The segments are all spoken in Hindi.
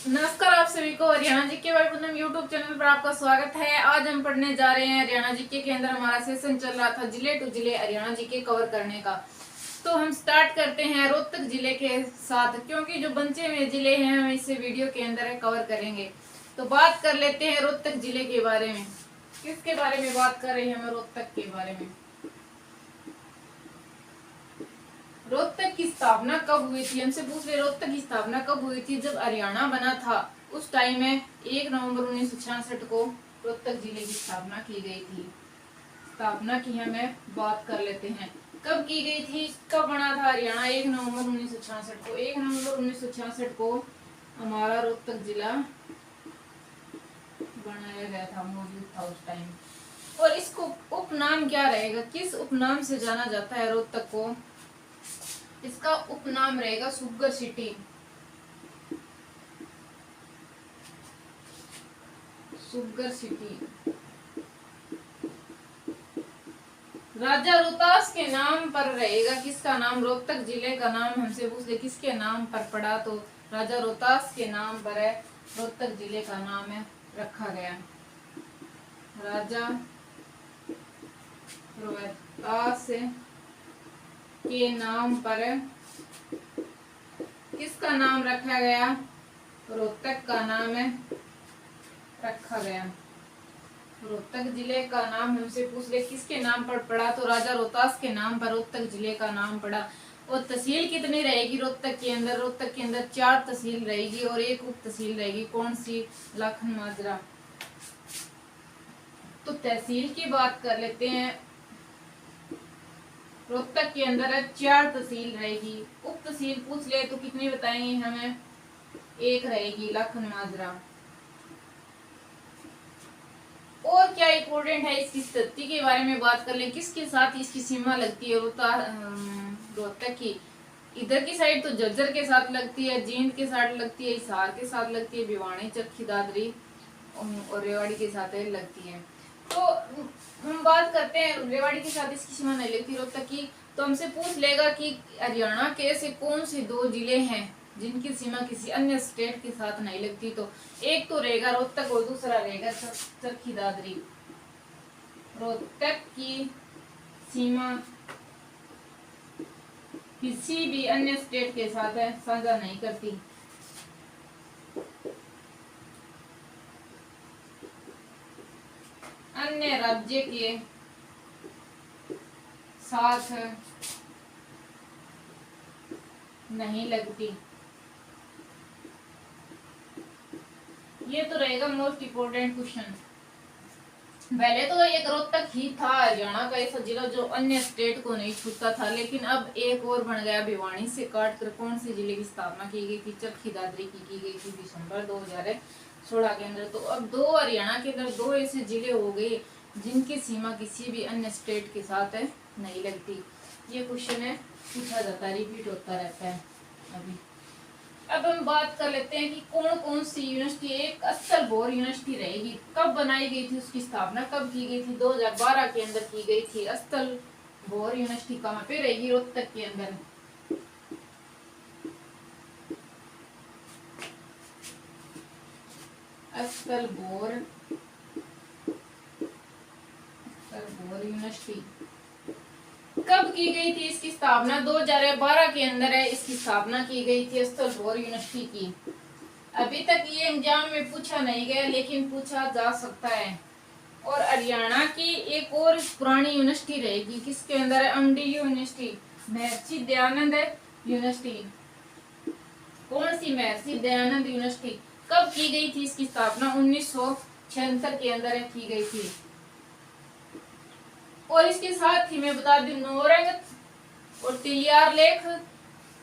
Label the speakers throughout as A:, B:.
A: नमस्कार, आप सभी को Haryana GK by Poonam YouTube channel पर आपका स्वागत है। आज हम पढ़ने जा रहे हैं हरियाणा जीके के अंदर हमारा सेशन चल रहा था जिले टू जिले हरियाणा जीके कवर करने का। तो हम स्टार्ट करते हैं रोहतक जिले के साथ, क्योंकि जो बचे हुए जिले हैं हम इसे वीडियो के अंदर कवर करेंगे। तो बात कर लेते हैं रोहतक जिले के बारे में। किसके बारे में बात कर रहे हैं हम? रोहतक के बारे में। रोहतक की स्थापना कब हुई थी? हमसे पूछ रहे रोहतक की स्थापना कब हुई थी। जब हरियाणा बना था उस टाइम में 1 नवंबर 1966 को रोहतक जिले की स्थापना की गई थी। स्थापना की हमें बात कर लेते हैं, कब की गई थी, कब बना था हरियाणा? 1 नवंबर 1966 को। 1 नवंबर 1966 को हमारा रोहतक जिला बनाया गया था, मौजूद था उस टाइम। और इसको उपनाम क्या रहेगा, किस उपनाम से जाना जाता है रोहतक को? इसका उपनाम रहेगा शुगर सिटी। Sugar city. राजा रोहतास के नाम पर रहेगा। किसका नाम? रोहतक जिले का नाम हमसे पूछ ले किसके नाम पर पड़ा, तो राजा रोहतास के नाम पर है। रोहतक जिले का नाम है रखा गया राजा रोहतास के नाम पर। किसका नाम रखा गया? रोहतक का नाम है रखा गया। रोहतक जिले का नाम हमसे पूछ ले किसके नाम पर पड़ा, तो राजा रोहतास के नाम पर रोहतक जिले का नाम पड़ा। और तहसील कितनी रहेगी रोहतक के अंदर? रोहतक के अंदर 4 तहसील रहेगी और 1 उप तहसील रहेगी। कौन सी? लाखन माजरा। तो तहसील की बात कर लेते हैं। रोहतक के अंदर 4 तहसील रहेगी। उप तहसील पूछ ले तो कितनी बताएंगे हमें? 1 रहेगी, लाखन माजरा। और क्या इम्पोर्टेंट है, इसकी स्थिति के बारे में बात कर ले। किसके साथ इसकी सीमा लगती है रोहतक की? इधर की साइड तो झज्जर के साथ लगती है, जींद के साथ लगती है, हिसार के साथ लगती है, भिवानी, चरखी दादरी और रेवाड़ी के साथ लगती है। तो हम बात करते हैं रेवाड़ी के साथ इसकी सीमा नहीं लगती रोहतक की। तो हमसे पूछ लेगा कि हरियाणा के ऐसे कौन से 2 जिले हैं जिनकी सीमा किसी अन्य स्टेट के साथ नहीं लगती। तो एक तो रहेगा रोहतक और दूसरा रहेगा चरखी दादरी। रोहतक की सीमा किसी भी अन्य स्टेट के साथ साझा नहीं करती। अन्य राज्य के साथ नहीं लगती। ये तो रहेगा मोस्ट इम्पोर्टेंट क्वेश्चन। पहले तो एक रोहतक ही था हरियाणा का ऐसा जिला जो अन्य स्टेट को नहीं छूता था, लेकिन अब एक और बन गया। भिवानी से काट कर कौन से जिले की स्थापना की गई थी? चरखी दादरी की गई थी दिसंबर 2016 के अंदर। तो अब 2 हरियाणा के अंदर 2 ऐसे जिले हो गए जिनकी सीमा किसी भी अन्य स्टेट के साथ नहीं लगती। ये क्वेश्चन है, पूछा जाता है, रिपीट होता रहता है अभी। अब हम बात कर लेते हैं कि कौन कौन सी यूनिवर्सिटी। एक अस्थल भोर यूनिवर्सिटी रहेगी। कब बनाई गई थी, उसकी स्थापना कब की गई थी? 2012 के अंदर की गई थी। अस्थल भोर यूनिवर्सिटी कहाँ पे रहेगी? रोहतक के अंदर। अस्थल भोर यूनिवर्सिटी कब की गई थी? इसकी स्थापना 2012 के अंदर है, इसकी स्थापना की गई थी अस्थल भोर यूनिवर्सिटी की। अभी तक ये एग्जाम में पूछा नहीं गया, लेकिन पूछा जा सकता है। और हरियाणा की एक और पुरानी यूनिवर्सिटी रहेगी, किसके अंदर है? MDU university, Maharshi Dayanand university. कौन सी? महर्षि दयानंद यूनिवर्सिटी। कब की गई थी इसकी स्थापना? 1976 के अंदर की गई थी। और इसके साथ ही मैं बता दूं, नौरंग और तिलियार लेख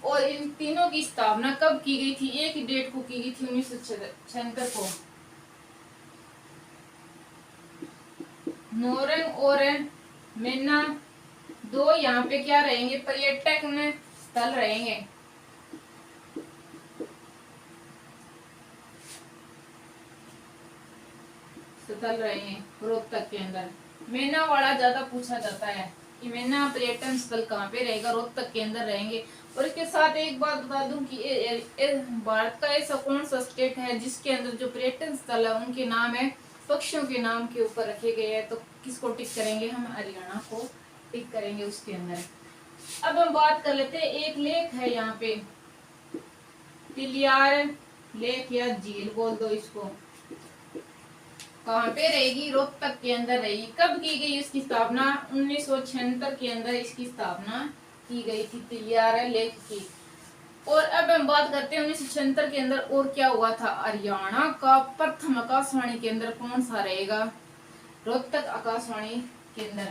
A: और इन तीनों की स्थापना कब की गई थी? एक ही डेट को की गई थी, 1976 को। नौरंग और मेना 2 यहाँ पे क्या रहेंगे? पर्यटक स्थल रहेंगे। स्थल रहेंगे रोहतक के अंदर। मेना वाला ज्यादा पूछा जाता है कि मेना पर्यटन स्थल कहाँ पे रहेगा? रोहतक के अंदर रहेंगे। और इसके साथ एक बात बता दूं कि भारत का ऐसा कौन सा स्टेट है जिसके अंदर जो पर्यटन स्थल है उनके नाम है पक्षियों के नाम के ऊपर रखे गए हैं। तो किसको टिक करेंगे हम? हरियाणा को टिक करेंगे उसके अंदर। अब हम बात कर लेते हैं, एक लेक है यहाँ पे, तिलियार लेक या झील बोल दो इसको, कहाँ पे रहेगी? रोहतक के अंदर रहेगी। कब की गई इसकी स्थापना? 1976 के अंदर इसकी स्थापना की गई थी तिलियार लेक की। और अब हम बात करते हैं 1976 के अंदर और क्या हुआ था। हरियाणा का प्रथम आकाशवाणी केंद्र कौन सा रहेगा? रोहतक आकाशवाणी केंद्र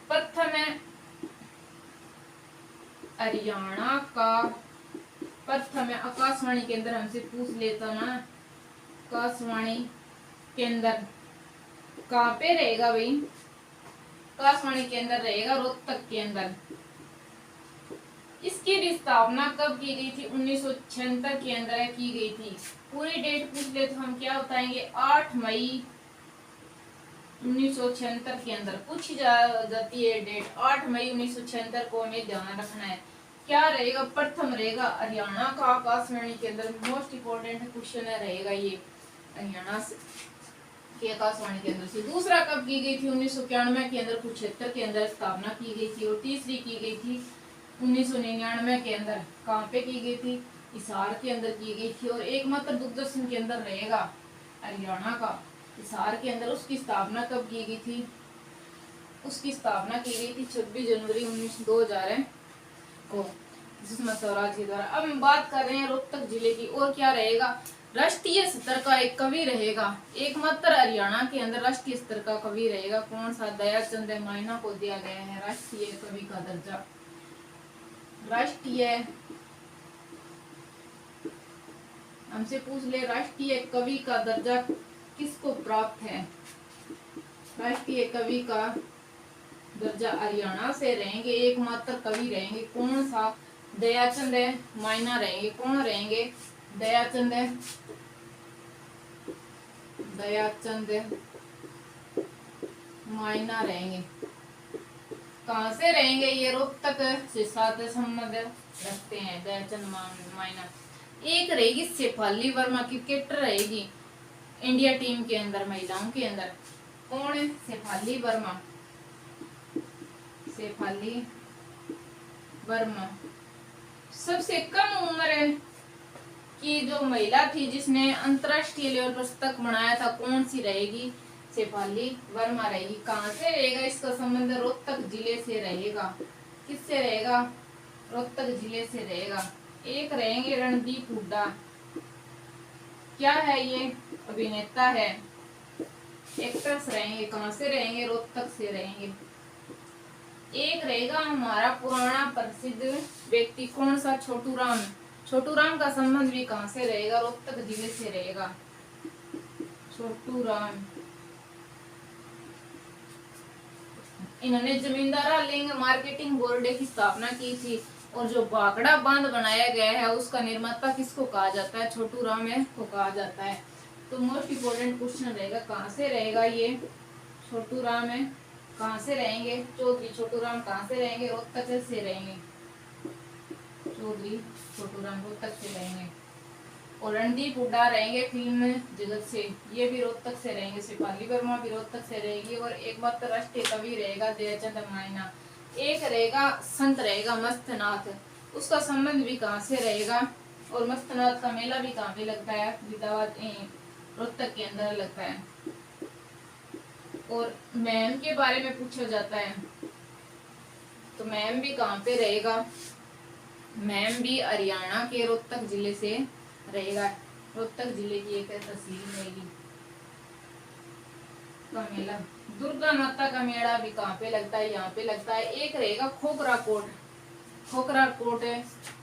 A: प्रथम है। हरियाणा का प्रथम है आकाशवाणी केंद्र, हमसे पूछ लेता ना, आकाशवाणी केंद्र कहाँ पे रहेगा भाई? आकाशवाणी केंद्र रहेगा रोहतक के अंदर। इसकी भी स्थापना कब की गई थी? 1976 के अंदर की गई थी। पूरी डेट पूछ ले तो हम क्या बताएंगे? 8 मई 1976 के अंदर पूछी जाती है डेट। 8 मई 1976 को हमें ध्यान रखना है। क्या रहेगा? प्रथम रहेगा हरियाणा का आकाशवाणी केंद्र। मोस्ट इम्पोर्टेंट क्वेश्चन है रहेगा ये, हरियाणा के आकाशवाणी केंद्र से। दूसरा कब की गई थी? 1991 के अंदर कुरुक्षेत्र के अंदर स्थापना की गई थी। और तीसरी की गई थी 1999 के अंदर। कहाँ पे की गई थी? हिसार के अंदर की गई थी। और एकमात्र दूरदर्शन के अंदर रहेगा हरियाणा का, हिसार के अंदर। उसकी स्थापना कब की गई थी? उसकी स्थापना की गई थी 26 जनवरी 2000 को सुषमा स्वराज के द्वारा। अब हम बात कर रहे हैं रोहतक जिले की। और क्या रहेगा? राष्ट्रीय स्तर का एक कवि रहेगा। एकमात्र हरियाणा के अंदर राष्ट्रीय स्तर का कवि रहेगा। कौन सा? दयाचंद माइना को दिया गया है राष्ट्रीय कवि का दर्जा। राष्ट्रीय, हमसे पूछ ले, राष्ट्रीय कवि का दर्जा किसको प्राप्त है? राष्ट्रीय कवि का दर्जा हरियाणा से रहेंगे, एकमात्र कवि रहेंगे। कौन सा? दयाचंद माइना रहेंगे। कौन रहेंगे? दयाचंद माइना रहेंगे। कहाँ से रहेंगे? ये रोहतक से साथ संबंध रखते हैं दयाचंद माइना। एक रहेगी शेफाली वर्मा, क्रिकेटर रहेगी इंडिया टीम के अंदर, महिलाओं के अंदर। कौन है? शेफाली वर्मा। शेफाली वर्मा सबसे कम उम्र की जो महिला थी जिसने अंतरराष्ट्रीय लेवल पर तक बनाया था, कौन सी रहेगी? शेफाली वर्मा रहेगी। कहाँ से रहेगा? इसका संबंध रोहतक जिले से रहेगा। किससे रहेगा? रोहतक जिले से रहेगा। एक रहेंगे रणदीप हुड्डा। क्या है ये? अभिनेता है, एक्टर्स रहेंगे। कहाँ से रहेंगे? रोहतक से रहेंगे। एक रहेगा हमारा पुराना प्रसिद्ध व्यक्ति, कौन सा? छोटू राम। छोटू राम का संबंध भी कहाँ से रहेगा? रोहतक जिले से रहेगा। छोटू राम, इन्होंने जमींदारा लिंग मार्केटिंग बोर्ड की स्थापना की थी। और जो भाखड़ा बांध बनाया गया है उसका निर्माता किसको कहा जाता है? छोटू राम को कहा जाता है। तो मोस्ट इम्पोर्टेंट क्वेश्चन रहेगा, कहाँ से रहेगा ये? छोटू राम है। कहाँ से रहेंगे? चौधरी छोटू राम कहाँ से रहेंगे? रोहतक से रहेंगे। चौधरी छोटू राम रोहतक से रहेंगे। और रणदीप हुड्डा रहेंगे फिल्म जगत से, ये भी रोहतक से रहेंगे। शेफाली वर्मा भी रोहतक से रहेगी। और एकमात्र राष्ट्रीय कवि रहेगा दयाचंद माइना। एक रहेगा संत रहेगा मस्तनाथ, उसका संबंध भी कहाँ से रहेगा? और मस्तनाथ का मेला भी कहाँ पे लगता है? फरीदाबाद रोहतक के अंदर लगता है। और मैम के बारे में पूछा जाता है तो मैम भी कहाँ पे रहेगा? मैम भी हरियाणा के रोहतक जिले से रहेगा। रोहतक जिले की एक तहसील रहेगी। का मेला, दुर्गा माता का मेला भी कहाँ पे लगता है? यहाँ पे लगता है। एक रहेगा खोखरा कोट। खोखरा कोट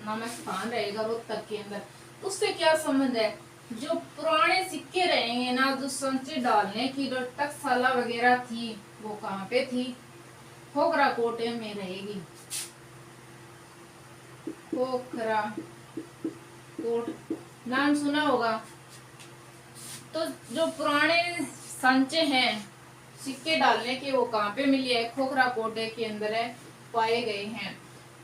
A: नामक स्थान रहेगा रोहतक के अंदर। उससे क्या संबंध है? जो पुराने सिक्के रहेंगे ना, जो संचय डालने की जो टकसाला वगैरह थी, वो कहाँ पे थी? खोखरा कोट में रहेगी। खोखरा कोट नाम सुना होगा। तो जो पुराने संचय हैं सिक्के डालने के, वो कहाँ पे मिली है? खोखरा कोटे के अंदर है, पाए गए हैं।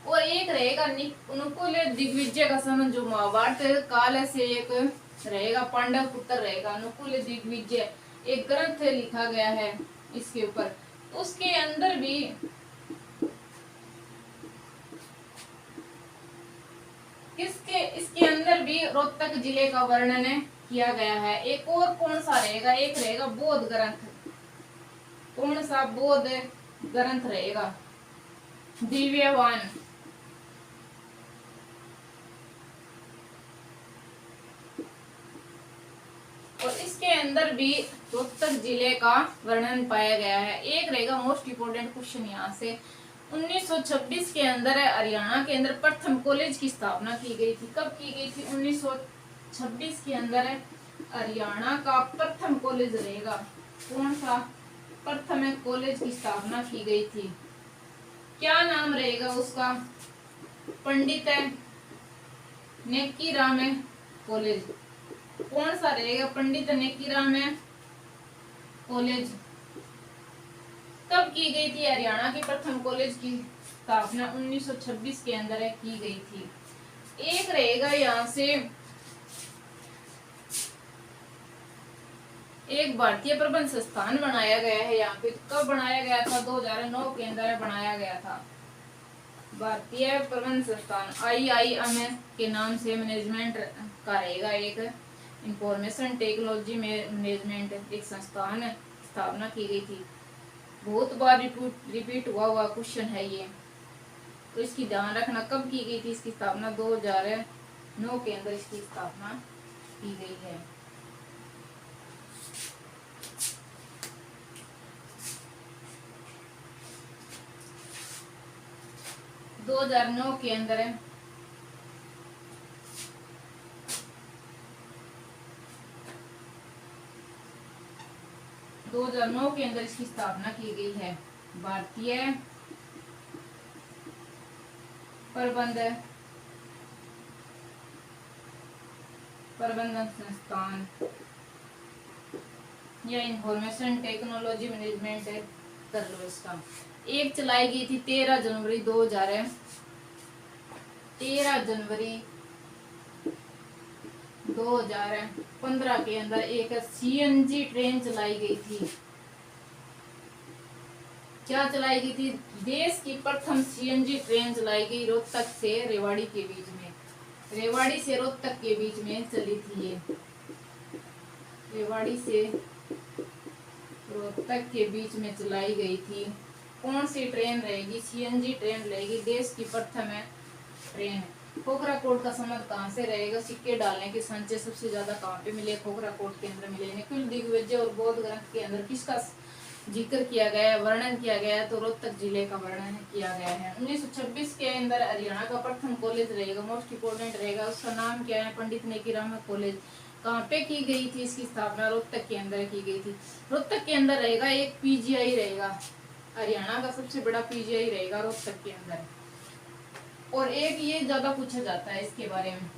A: और एक रहेगा अनुकूल दिग्विजय का संबंध, जो महाभारत काल से एक रहेगा, पांडव पुत्र रहेगा अनुकूल दिग्विजय, एक ग्रंथ लिखा गया है इसके ऊपर। उसके अंदर भी इसके अंदर भी रोहतक जिले का वर्णन किया गया है। एक और कौन सा रहेगा, एक रहेगा बौद्ध ग्रंथ। कौन सा बौद्ध ग्रंथ रहेगा, दिव्यवान। और इसके अंदर भी रोहतक जिले का वर्णन पाया गया है। एक रहेगा मोस्ट इम्पोर्टेंट क्वेश्चन यहाँ से, 1926 के अंदर हरियाणा के अंदर प्रथम कॉलेज की स्थापना की गई थी। कब की गई थी? 1926 के अंदर हरियाणा का प्रथम कॉलेज रहेगा। कौन सा? प्रथम कॉलेज की स्थापना की गई थी। क्या नाम रहेगा उसका? पंडित नेकीराम कॉलेज। कौन सा रहेगा? पंडित नेकीराम कॉलेज। कब की गई थी हरियाणा के प्रथम कॉलेज की स्थापना? 1926 के अंदर की गई थी। एक रहेगा यहाँ से, एक भारतीय प्रबंध संस्थान बनाया गया है यहाँ पे। कब बनाया गया था? 2009 के अंदर बनाया गया था। भारतीय प्रबंध संस्थान IIM के नाम से मैनेजमेंट का रहेगा, एक इंफॉर्मेशन टेक्नोलॉजी मैनेजमेंट एक संस्थान स्थापना की गई थी। बहुत बार रिपीट हुआ क्वेश्चन है ये, तो इसकी ध्यान रखना। कब की गई थी इसकी स्थापना? 2009 के अंदर इसकी स्थापना की गई है। दो 2009 के अंदर 2009 के अंदर इसकी स्थापना की गई है। भारतीय प्रबंधन संस्थान या इंफॉर्मेशन टेक्नोलॉजी मैनेजमेंट कर लो इसका। एक चलाई गई थी 13 जनवरी 2015 के अंदर एक CNG ट्रेन चलाई गई थी। क्या चलाई गई थी? देश की प्रथम CNG ट्रेन चलाई गई रोहतक से रेवाड़ी के बीच में। रेवाड़ी से रोहतक के बीच में चली थी ये। रेवाड़ी से रोहतक के बीच में चलाई गई थी। कौन सी ट्रेन रहेगी? CNG ट्रेन रहेगी, देश की प्रथम ट्रेन। खोखरा कोट का संबंध कहाँ से रहेगा? सिक्के डालने के संचय सबसे ज्यादा कहाँ पे मिले? खोखरा कोट के अंदर मिले। निकुल दिग्विजय और बौद्ध ग्रंथ के अंदर किसका जिक्र किया गया है, वर्णन किया गया है? तो रोहतक जिले का वर्णन किया गया है। 1926 के अंदर हरियाणा का प्रथम कॉलेज रहेगा, मोस्ट इम्पोर्टेंट रहेगा। उसका नाम क्या है? पंडित नेकीराम कॉलेज। कहाँ पे की गई थी इसकी स्थापना? रोहतक के अंदर की गई थी। रोहतक के अंदर रहेगा एक PGI रहेगा, हरियाणा का सबसे बड़ा PGI रहेगा रोहतक के अंदर। और एक ये ज्यादा पूछा जाता है इसके बारे में,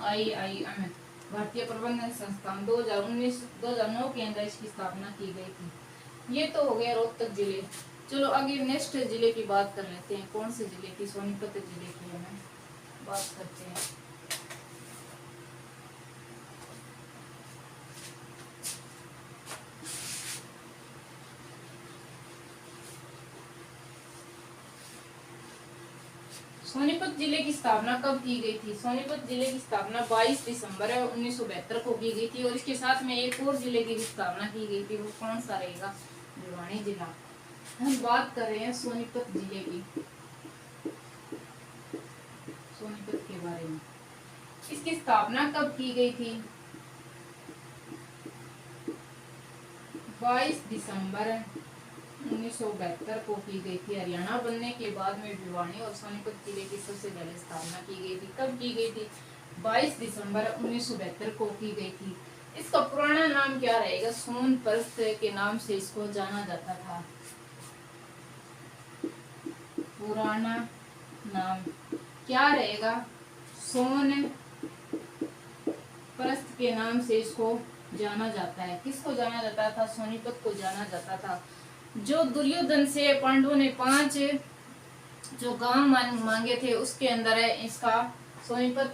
A: IIM भारतीय प्रबंधन संस्थान 2009 के अंदर इसकी स्थापना की गई थी। ये तो हो गया रोहतक जिले। चलो आगे नेक्स्ट जिले की बात कर लेते हैं। कौन से जिले की? सोनीपत जिले की हमें बात करते हैं। सोनीपत जिले की स्थापना कब की गई थी? सोनीपत जिले की स्थापना 22 दिसंबर 1972 को की गई थी। और इसके साथ में एक और जिले की भी स्थापना की गई थी। वो कौन सा रहेगा? भिवानी जिला। हम बात कर रहे हैं सोनीपत जिले की, सोनीपत के बारे में। इसकी स्थापना कब की गई थी? 22 दिसंबर 1972 को की गई थी। हरियाणा बनने के बाद में भिवानी और सोनीपत जिले की सबसे पहले स्थापना की गई थी। कब की गई थी? 22 दिसंबर 1972 को की गई थी। इसका पुराना नाम क्या रहेगा? सोनप्रस्थ के नाम से इसको जाना जाता था। पुराना नाम क्या रहेगा? सोनप्रस्थ के नाम से इसको जाना जाता है। किसको जाना जाता था? सोनीपत को जाना जाता था। जो दुर्योधन से पांडवों ने 5 जो गांव मांगे थे उसके अंदर है इसका सोनीपत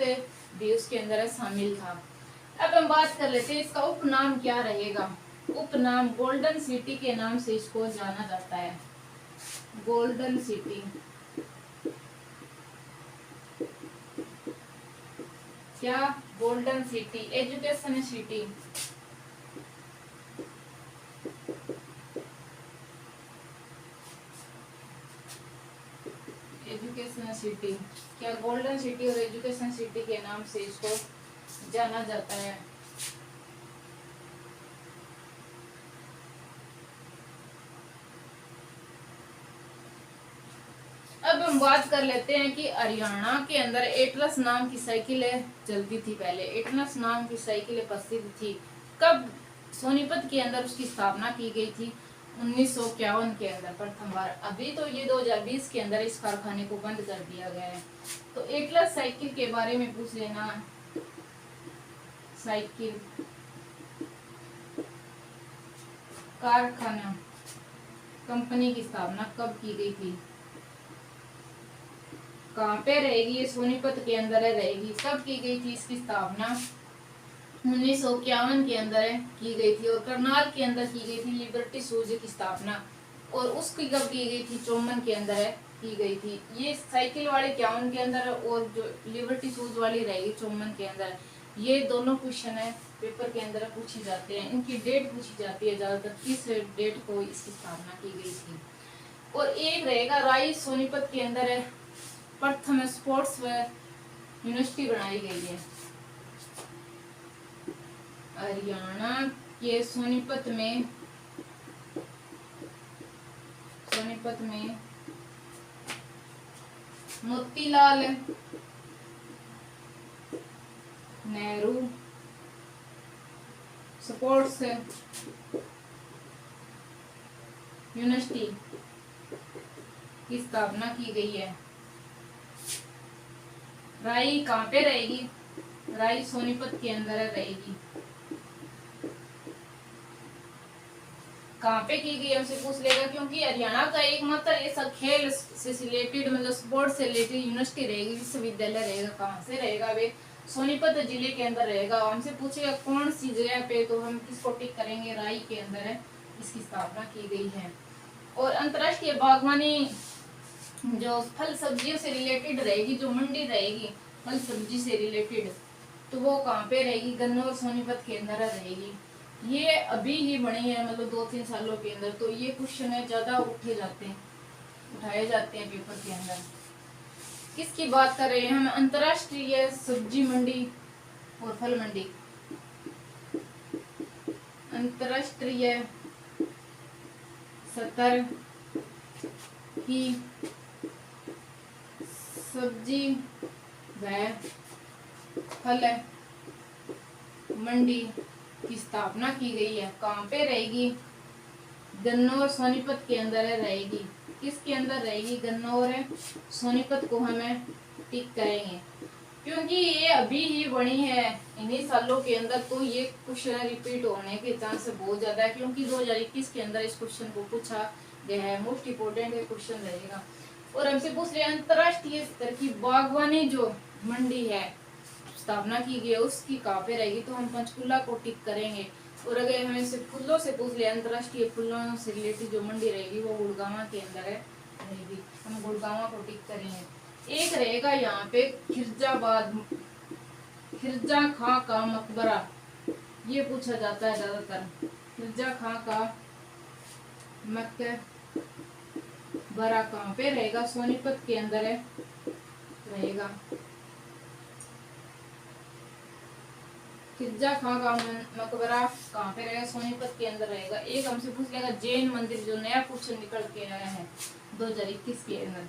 A: भी उसके अंदर है शामिल था। अब हम बात कर लेते हैं इसका उपनाम क्या रहेगा। उपनाम गोल्डन सिटी के नाम से इसको जाना जाता है। गोल्डन सिटी, क्या? Golden city, education city, education city, क्या गोल्डन सिटी और एजुकेशन सिटी के नाम से इसको जाना जाता है। अब हम बात कर लेते हैं कि हरियाणा के अंदर एटलस नाम की साइकिलें चलती थी। पहले एटलस नाम की साइकिलें प्रसिद्ध थी। कब सोनीपत के अंदर उसकी स्थापना की गई थी? 1951 के अंदर प्रथम बार। अभी तो ये 2020 के अंदर इस कारखाने को बंद कर दिया गया है। तो एटलस साइकिल के बारे में पूछ लेना। साइकिल कारखाना कंपनी की स्थापना कब की गई थी? कहाँ पे रहेगी? ये सोनीपत के अंदर रहेगी। कब की गई थी इसकी स्थापना? 1951 के अंदर की गई थी। और करनाल के अंदर की गई थी लिबर्टी शूज की स्थापना। और उसकी कब की गई थी? चौमन के अंदर की गई थी। ये साइकिल वाले 51 के अंदर और जो लिबर्टी शूज वाली रहेगी चौमन के अंदर। ये दोनों क्वेश्चन है पेपर के अंदर पूछे जाते हैं। इनकी डेट पूछी जाती है ज्यादातर, किस डेट को इसकी स्थापना की गई थी। और एक रहेगा राई सोनीपत के अंदर प्रथम स्पोर्ट्स यूनिवर्सिटी बनाई गई है। हरियाणा के सोनीपत में मोतीलाल नेहरू स्पोर्ट्स यूनिवर्सिटी की स्थापना की गई है। राई कहाँ पे रहेगी? राई सोनीपत के अंदर रहेगी। कहाँ पे की गई हमसे पूछ लेगा, क्योंकि हरियाणा का एकमात्र ऐसा खेल से रिलेटेड मतलब स्पोर्ट्स से रिलेटेड यूनिवर्सिटी रहेगी, विश्वविद्यालय रहेगा। कहाँ से रहेगा? वे सोनीपत जिले के अंदर रहेगा। हमसे पूछेगा कौन सी जगह पे, तो हम किसको टिक करेंगे? राई के अंदर इसकी स्थापना की गई है। और अंतरराष्ट्रीय बागवानी जो फल सब्जियों से रिलेटेड रहेगी, जो मंडी रहेगी फल सब्जी से रिलेटेड, तो वो कहाँ पे रहेगी? गन्नौर सोनीपत के अंदर रहेगी। ये अभी ही बनी है, मतलब 2-3 सालों के अंदर। तो ये क्वेश्चन है ज्यादा उठाए जाते हैं पेपर के अंदर। किसकी बात कर रहे हैं हम? अंतरराष्ट्रीय सब्जी मंडी और फल मंडी। अंतरराष्ट्रीय स्तर की सब्जी व फल मंडी की स्थापना की गई है। कहाँ पे रहेगी? गन्नौर सोनीपत के अंदर रहेगी। किसके अंदर रहेगी? गन्नौर सोनीपत को हमें टिक करेंगे, क्योंकि ये अभी ही बनी है इन्हीं सालों के अंदर। तो ये क्वेश्चन रिपीट होने के चांस बहुत ज्यादा है, क्योंकि 2021 के अंदर इस क्वेश्चन को पूछा गया है। मोस्ट इम्पोर्टेंट क्वेश्चन रहेगा। और हमसे पूछ रहे अंतरराष्ट्रीय स्तर की बागवानी जो मंडी है स्थापना की गई है, उसकी कहाँ पे रहेगी? तो हम पंचकुला को टिक करेंगे। और अगर हमें से फूलों से पूछ लिया, अंतरराष्ट्रीय फूलों से रिलेटेड जो मंडी रहेगी वो गुड़गांव के अंदर रहेगी। हम गुड़गांव को टिक करेंगे। एक रहेगा यहाँ पे खिरजाबाद, खिरजा खां का मकबरा, ये पूछा जाता है ज्यादातर। खिरजा खां का मकबरा कहाँ पे रहेगा? सोनीपत के अंदर रहेगा। खिरजा खां का मकबरा कहाँ पे रहेगा? सोनीपत के अंदर रहेगा। एक हमसे पूछ लेगा जैन मंदिर, जो नया क्वेश्चन निकल के आया है 2021 के अंदर।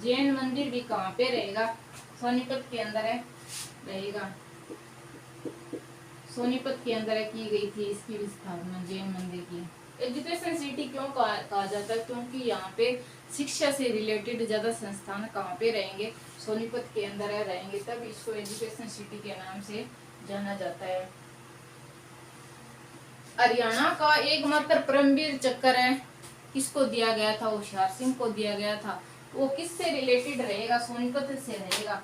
A: जैन मंदिर भी कहाँ पे रहेगा? सोनीपत के अंदर रहेगा। सोनीपत के अंदर की गई थी इसकी स्थापना जैन मंदिर की। एजुकेशन सिटी क्यों कहा जाता है? क्योंकि यहाँ पे शिक्षा से रिलेटेड ज्यादा संस्थान कहाँ पे रहेंगे? सोनीपत के अंदर रहेंगे, तब इसको एजुकेशन सिटी के नाम से जाना जाता है। हरियाणा का एकमात्र परमवीर चक्र किसको दिया गया था? होशियार सिंह को दिया गया था। वो किससे रिलेटेड रहेगा? सोनीपत से रहेगा।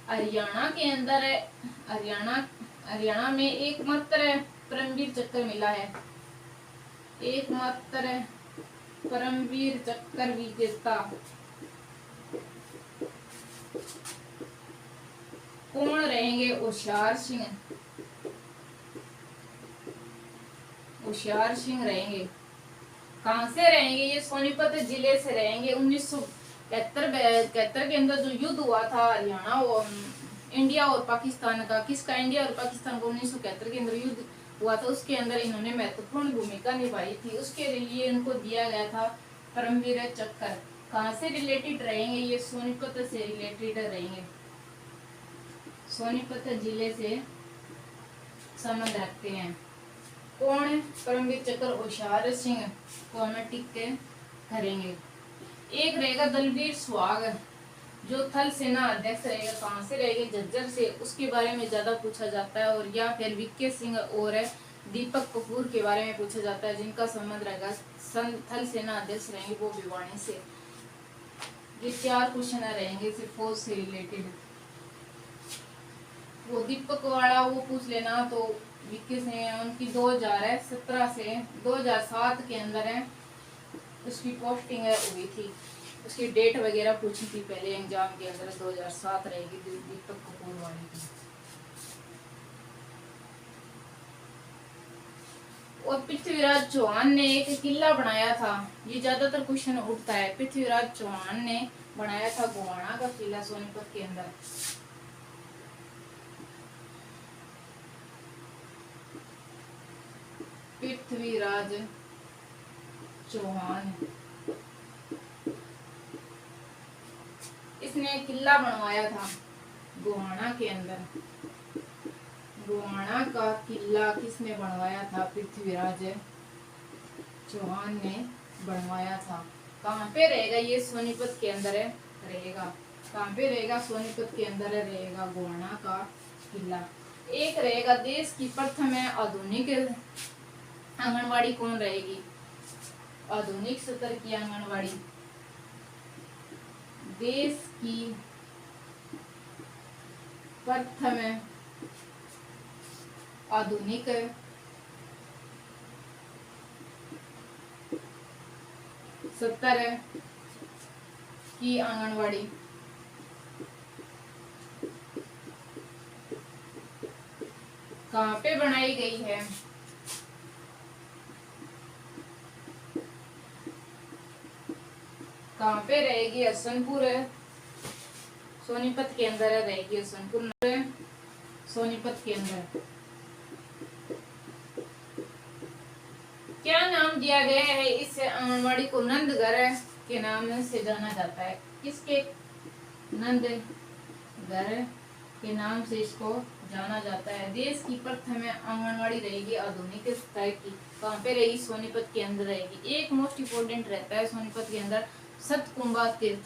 A: हरियाणा के अंदर है, हरियाणा में एकमात्र परमवीर चक्र मिला है, एकमात्र परमवीर चक्र विजेता कौन रहेंगे? होशियार सिंह, होशियार सिंह रहेंगे। कहां से रहेंगे? ये सोनीपत जिले से रहेंगे। 1971 के अंदर जो युद्ध हुआ था हरियाणा और इंडिया और पाकिस्तान का, किसका? इंडिया और पाकिस्तान का 1971 के अंदर युद्ध हुआ था, उसके अंदर इन्होंने महत्वपूर्ण भूमिका निभाई थी। उसके लिए इनको दिया गया था परमवीर चक्र। कहां से रिलेटेड रहेंगे? ये सोनीपत से रिलेटेड रहेंगे, सोनीपत जिले से संबंध रखते हैं। कौन है? परमवीर चक्र होशियार सिंह को हमें टिक के करेंगे। एक रहेगा दलवीर सुहाग, जो थल सेना अध्यक्ष रहेगा। कहां से रहेगा? झज्जर से। उसके बारे में ज्यादा पूछा जाता है। और या फिर वीके सिंह और दीपक कपूर के बारे में पूछा जाता है, जिनका संबंध रहेगा थल सेना अध्यक्ष रहेंगे वो भिवानी से। ये 4 क्वेश्चन रहेंगे सिर्फ फौज से रिलेटेड। वो दीपक वाला वो पूछ लेना। तो वीके सिंह उनकी 2017 से 2007 के अंदर है, उसकी पोस्टिंग है हुई थी। उसकी डेट वगैरह पूछी थी पहले एग्जाम के अंदर, 2007 रहेगी दीपक कपूर वाली की। और पृथ्वीराज चौहान ने एक किला बनाया था, ये ज्यादातर क्वेश्चन उठता है। पृथ्वीराज चौहान ने बनाया था गोहाना का किला सोनीपत के अंदर। पृथ्वीराज चौहान इसने किला बनवाया था गोहाना के अंदर। गोहाना का किला किसने बनवाया था? पृथ्वीराज चौहान ने बनवाया था। कहाँ पे रहेगा? ये सोनीपत के अंदर रहेगा। कहाँ पे रहेगा? सोनीपत के अंदर रहेगा गोहाना का किला। एक रहेगा देश की प्रथम आधुनिक आंगनवाड़ी कौन रहेगी? आधुनिक स्तर की आंगनवाड़ी देश की प्रथम आधुनिक स्तर की आंगनवाड़ी कहाँ पे बनाई गई है? कहाँ पे रहेगी? हसनपुर सोनीपत के अंदर रहेगी। हसनपुर सोनीपत के अंदर। क्या नाम दिया गया है इस आंगनवाड़ी को? नंदघर के नाम से जाना जाता है। किसके? नंदघर के नाम से इसको जाना जाता है। देश की प्रथम आंगनवाड़ी रहेगी आधुनिक स्तर की। कहाँ पे रहेगी? सोनीपत के अंदर रहेगी। एक मोस्ट इम्पोर्टेंट रहता है सोनीपत के अंदर, सतकुंभा तीर्थ।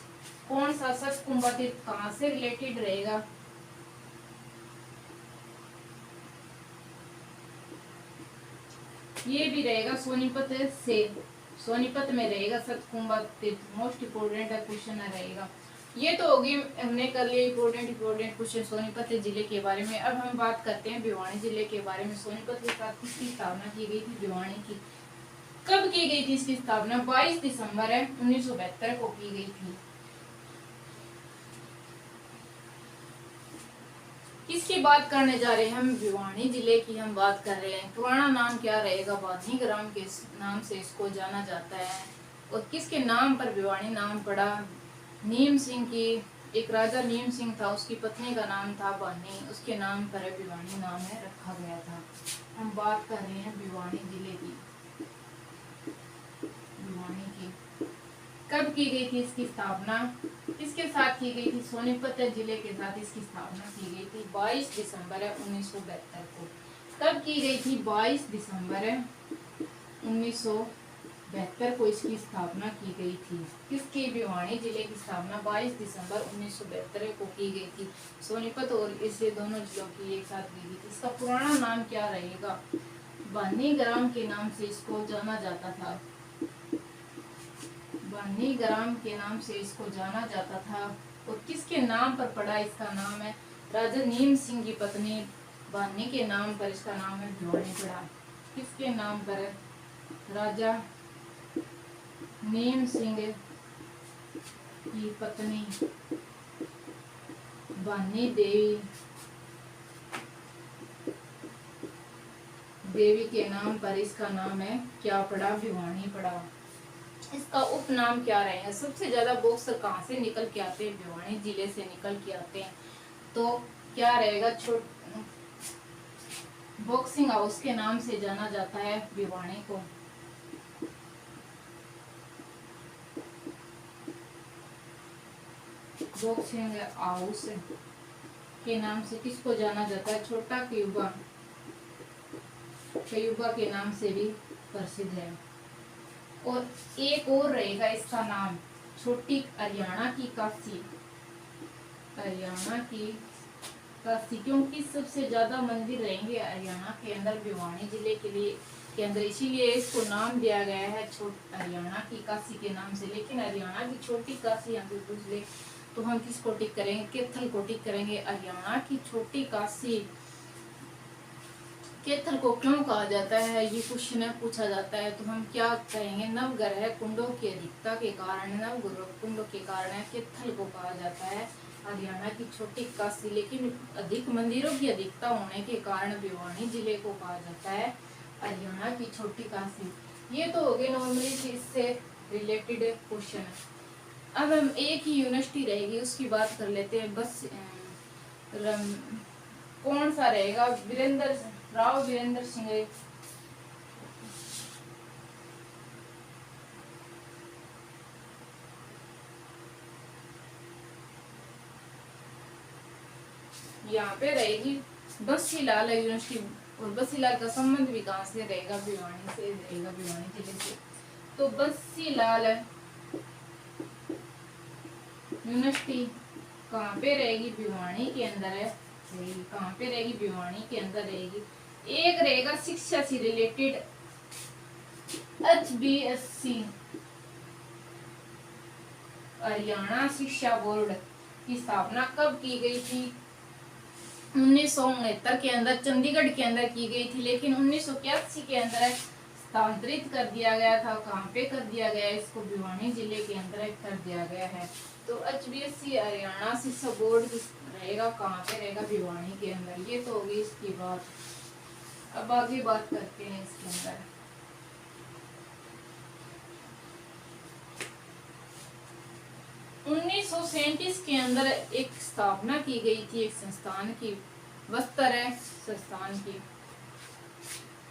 A: कौन सा? सतकुंभा तीर्थ कहाँ से रिलेटेड रहेगा? ये भी रहेगा सोनीपत से, सोनीपत में रहेगा सतकुंभा तीर्थ। मोस्ट इम्पोर्टेंट क्वेश्चन रहेगा। ये तो होगी, हमने कर लिया इम्पोर्टेंट क्वेश्चन सोनीपत जिले के बारे में। अब हम बात करते हैं भिवानी जिले के बारे में। सोनीपत के साथ किसकी स्थापना की गई थी? भिवानी की। कब की गई थी इसकी स्थापना? 22 दिसंबर 1972 को की गई थी। किसकी बात करने जा रहे हैं हम? भिवानी जिले की हम बात कर रहे हैं। पुराना नाम क्या रहेगा? बानी ग्राम के नाम से इसको जाना जाता है। और किसके नाम पर भिवानी नाम पड़ा? नीम सिंह की, एक राजा नीम सिंह था, उसकी पत्नी का नाम था बानी, उसके नाम पर भिवानी नाम है रखा गया था। हम बात कर रहे हैं भिवानी जिले की। भिवानी की कब की गई थी इसकी स्थापना? किसके साथ की गई थी? सोनीपत जिले के साथ इसकी स्थापना की गई थी 22 दिसंबर 1972 को। कब की गई थी? 22 दिसंबर 1972 को इसकी स्थापना की गई थी। किसकी? भिवानी जिले की स्थापना 22 दिसंबर 1972 को की गई थी। सोनीपत और इसे दोनों जिलों की एक साथ की गई थी। इसका पुराना नाम क्या रहेगा? बानी ग्राम के नाम से इसको जाना जाता था। बानीग्राम के नाम से इसको जाना जाता था। और किसके नाम पर पड़ा? इसका नाम है राजा नीम सिंह की पत्नी बानी के नाम पर इसका नाम है भिवानी पड़ा। किसके नाम पर है? राजा नीम सिंह की पत्नी बानी देवी के नाम पर इसका नाम है क्या पड़ा? भिवानी पड़ा। इसका उपनाम क्या रहेगा? सबसे ज्यादा बॉक्सर कहाँ से निकल के आते हैं? भिवानी जिले से निकल के आते हैं। तो क्या रहेगा? बॉक्सिंग हाउस के नाम से जाना जाता है भिवानी को। बॉक्सिंग हाउस के नाम से किसको जाना जाता है? छोटा क्यूबा के नाम से भी प्रसिद्ध है। और एक और रहेगा इसका नाम, छोटी हरियाणा की काशी। हरियाणा की काशी, क्योंकि सबसे ज्यादा मंदिर रहेंगे हरियाणा के अंदर, भिवानी जिले के अंदर, इसीलिए इसको नाम दिया गया है हरियाणा की काशी के नाम से। लेकिन हरियाणा की छोटी काशी हमसे पूछ ले तो हम किसको टिक करेंगे? कैथल को टिक करेंगे। हरियाणा की छोटी काशी कैथल को क्यों कहा जाता है, ये क्वेश्चन पूछा जाता है, तो हम क्या कहेंगे? नवग्रह कुंडों की अधिकता के कारण, नवग्रह कुंडों के कारण कैथल को कहा जाता है हरियाणा की छोटी काशी। लेकिन अधिक मंदिरों की अधिकता होने के कारण भिवानी जिले को कहा जाता है हरियाणा की छोटी काशी। ये तो हो गए नॉर्मली इससे रिलेटेड क्वेश्चन। अब हम एक ही यूनिवर्सिटी रहेगी उसकी बात कर लेते हैं। बस कौन सा रहेगा? राव वीरेंद्र सिंह। यहाँ पे रहेगी बसीलाल यूनिवर्सिटी। और बसीलाल का संबंध भी कहाँ से रहेगा? भिवानी से रहेगा, भिवानी जिले से। तो बसीलाल यूनिवर्सिटी कहाँ पे रहेगी? भिवानी के अंदर है। कहाँ पे रहेगी? भिवानी के अंदर रहेगी। एक रहेगा शिक्षा से रिलेटेड, HBSC हरियाणा शिक्षा बोर्ड की स्थापना कब की गई थी? 1969 के अंदर चंडीगढ़ के अंदर की गई थी। लेकिन 1981 के अंदर स्थानांतरित कर दिया गया था। कहाँ पे कर दिया गया? इसको भिवानी जिले के अंदर कर दिया गया है। तो HBSC हरियाणा शिक्षा बोर्ड रहेगा कहाँ पे रहेगा? भिवानी के अंदर। ये तो होगी इसकी बात। अब आगे बात करते हैं इसके अंदर। उन्नीस के अंदर एक स्थापना की गई थी एक संस्थान की, बस्तर है संस्थान की।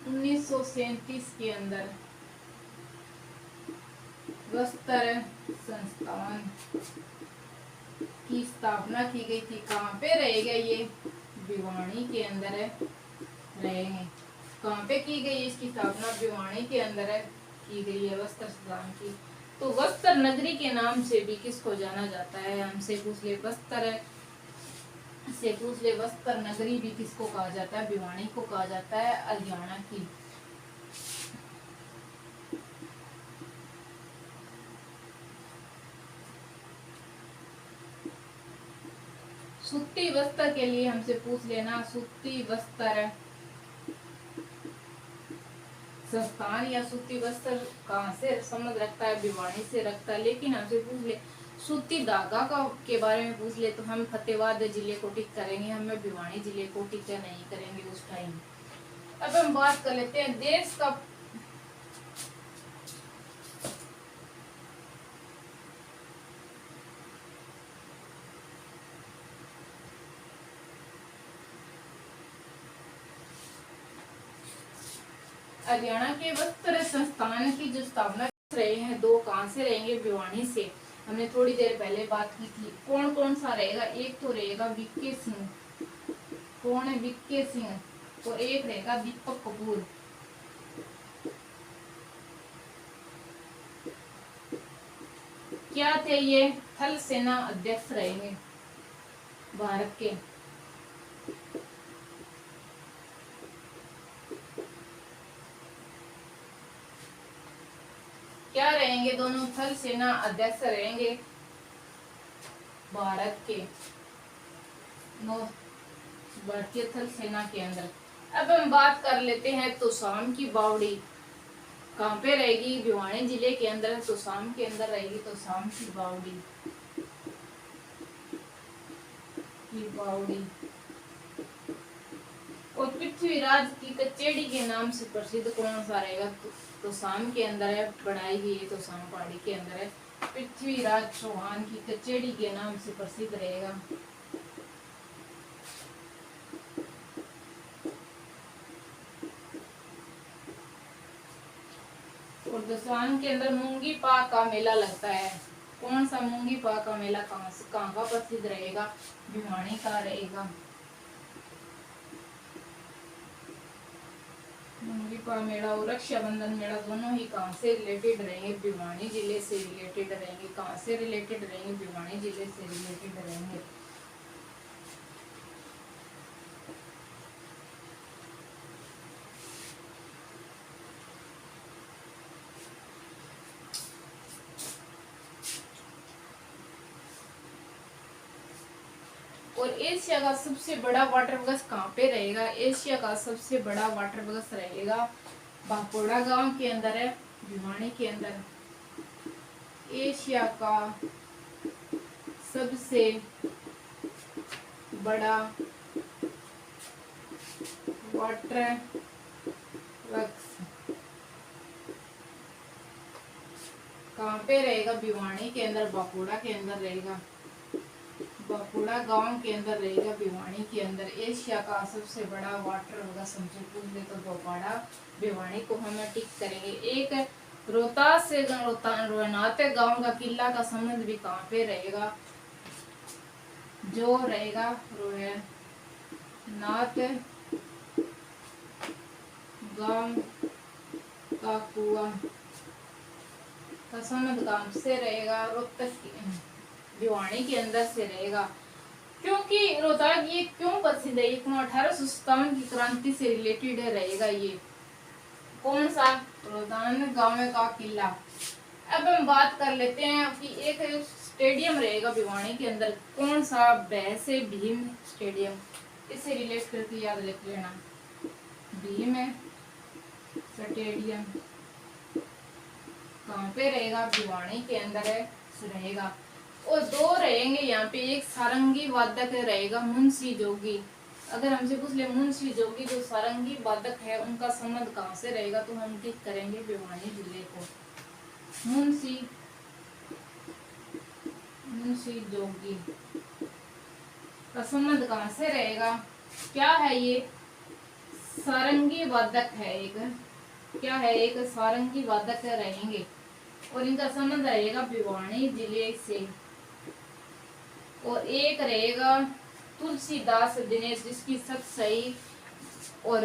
A: 1937 के अंदर बस्तर संस्थान की स्थापना की गई थी। कहाँ पे रहेगा ये? भिवानी के अंदर है रहेंगे। कहाँ पे की गई इसकी स्थापना? भिवानी के अंदर है की गई है बस्तर संस्थान की। तो बस्तर नगरी के नाम से भी किसको जाना जाता है? हमसे पूछ ले बस्तर नगरी भी किसको कहा जाता है? भिवानी को कहा जाता है हरियाणा की। सूती बस्तर के लिए हमसे पूछ लेना, सूती बस्तर संस्थान या सूती बस्तर कहाँ से संबंध रखता है? भिवानी से रखता है। लेकिन हमसे पूछ ले सूती धागा का के बारे में पूछ ले तो हम फतेहाबाद जिले को टिक करेंगे, हमें भिवानी जिले को टिक नहीं करेंगे उस टाइम। अब हम बात कर लेते हैं देश का हरियाणा के वस्त्र संस्थान की जो स्थापना रहे हैं, दो कहाँ से रहेंगे? भिवानी से। हमने थोड़ी देर पहले बात की थी। कौन कौन सा रहेगा? एक तो रहेगा वीके सिंह। कौन है? वीके सिंह। और एक रहेगा दीपक कपूर। क्या थे ये? थल सेना अध्यक्ष रहेंगे भारत के। क्या रहेंगे दोनों थल सेना अध्यक्ष रहेंगे भारत के नौ भारतीय थल सेना के अंदर। अब हम बात कर लेते हैं तोशाम की बावड़ी कहाँ पे रहेगी, भिवानी जिले के अंदर तोशाम के अंदर रहेगी तोशाम की बावड़ी और पृथ्वीराज की कचेड़ी के नाम से प्रसिद्ध कौन सा रहेगा, तोशाम के अंदर है, बनाई गई है तोशाम पहाड़ी के अंदर है, पृथ्वीराज चौहान की कचेड़ी के नाम से प्रसिद्ध रहेगा। और तोशाम के अंदर मूंगी पाक का मेला लगता है, कौन सा मूंगी पाक का मेला कहाँ का प्रसिद्ध रहेगा, भिवानी का रहेगा। मूंगी पाक मेला और रक्षाबंधन मेला दोनों ही कहाँ से रिलेटेड रहेंगे, भिवानी जिले से रिलेटेड रहेंगे। कहाँ से रिलेटेड रहेंगे, भिवानी जिले से रिलेटेड रहेंगे। और एशिया का सबसे बड़ा वाटर बगस कहाँ पे रहेगा, एशिया का सबसे बड़ा वाटर बगस रहेगा बापोड़ा गांव के अंदर है, भिवानी के अंदर। एशिया का सबसे बड़ा वाटर बगस कहाँ पे रहेगा, भिवानी के अंदर, बापोड़ा के अंदर रहेगा, बापुड़ा गांव के अंदर रहेगा, भिवानी के अंदर। एशिया का सबसे बड़ा वाटर होगा, समझो पूछ ले तो बापुड़ा भिवानी को हमें टिक करेंगे। एक रोहतास से रोहनाथ गांव का किला का संबंध भी कहाँ पे रहेगा, जो रहेगा रोहनाथ गांव का कुआं का संबंध कहाँ से रहेगा, रोहतक भिवानी के अंदर से रहेगा। क्योंकि रोहतक ये क्यों प्रसिद्ध है, 1857 की क्रांति से रिलेटेड रहेगा। ये कौन सा, रोहतास गांव का किला। अब हम बात कर लेते हैं कि एक स्टेडियम रहेगा भिवानी के अंदर, कौन सा, वैसे भीम स्टेडियम, इससे रिलेट करके याद रख लेना, भीम स्टेडियम कहाँ पे रहेगा, भिवानी के अंदर है रहेगा। और दो रहेंगे यहाँ पे, एक सारंगी वादक रहेगा मुंशी जोगी। अगर हमसे पूछ ले मुंशी जोगी जो सारंगी वादक है उनका संबंध कहाँ से रहेगा, तो हम टिक करेंगे भिवानी जिले को। मुंशी जोगी का संबंध कहाँ से रहेगा, क्या है ये, सारंगी वादक है एक, क्या है, एक सारंगी वादक रहेंगे और इनका संबंध रहेगा भिवानी जिले से। और एक रहेगा तुलसीदास दिनेश, जिसकी सत सही और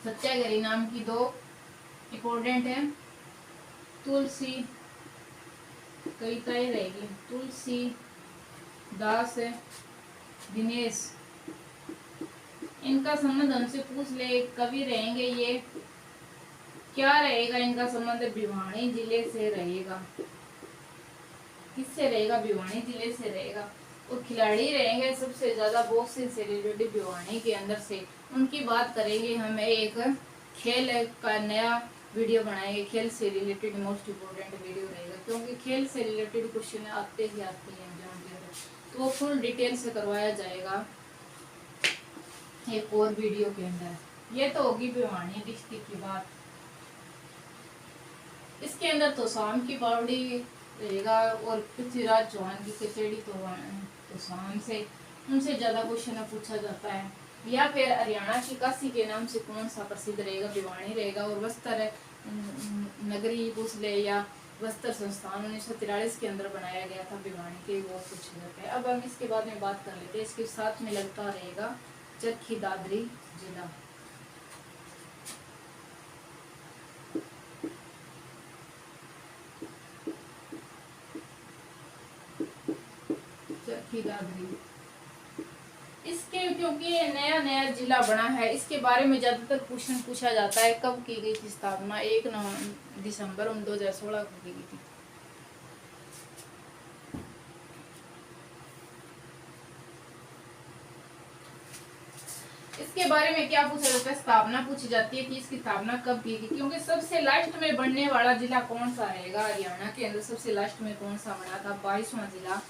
A: सत्याग्रही नाम की दो इंपॉर्टेंट है, तुलसी कविता रहेगी, तुलसीदास दिनेश, इनका संबंध हमसे पूछ ले, कवि रहेंगे ये, क्या रहेगा इनका संबंध, भिवानी जिले से रहेगा। किससे रहेगा, भिवानी जिले से रहेगा। और खिलाड़ी रहेंगे सबसे ज्यादा बॉक्सिंग से रिलेटेड भिवानी के अंदर से, उनकी बात करेंगे। हमें एक खेल का नया वीडियो बनाएंगे, खेल से रिलेटेड मोस्ट इम्पोर्टेंट वीडियो रहेगा, क्योंकि खेल से रिलेटेड क्वेश्चन आते ही आते हैं एग्जाम के अंदर, तो वो फुल डिटेल से करवाया जाएगा एक और वीडियो के अंदर। ये तो होगी भिवानी डिस्ट्रिक्ट की बात। इसके अंदर तोशाम की बावड़ी रहेगा और पृथ्वीराज चौहान की कचेड़ी तोशाम से, उनसे ज्यादा क्वेश्चन पूछा जाता है। या फिर हरियाणा की काशी के नाम से कौन सा प्रसिद्ध रहेगा, भिवानी रहेगा। और बस्तर नगरी पूछ ले, या बस्तर संस्थान 1943 के अंदर बनाया गया था भिवानी के, वो पूछे जाते हैं। अब हम इसके बाद में बात कर लेते हैं, इसके साथ में लगता रहेगा चरखी दादरी जिला। चरखी दादरी इसके क्योंकि ये नया नया जिला बना है, इसके बारे में ज्यादातर क्वेश्चन पूछा जाता है। कब की गई थी स्थापना? 1 दिसंबर 2016 को की गई थी। इसके बारे में क्या पूछा जाता है? स्थापना पूछी जाती है कि इसकी स्थापना कब की गई, क्योंकि सबसे लास्ट में बनने वाला जिला कौन सा रहेगा? हरियाणा के अंदर सबसे लास्ट में कौन सा बना था? 22वां जिला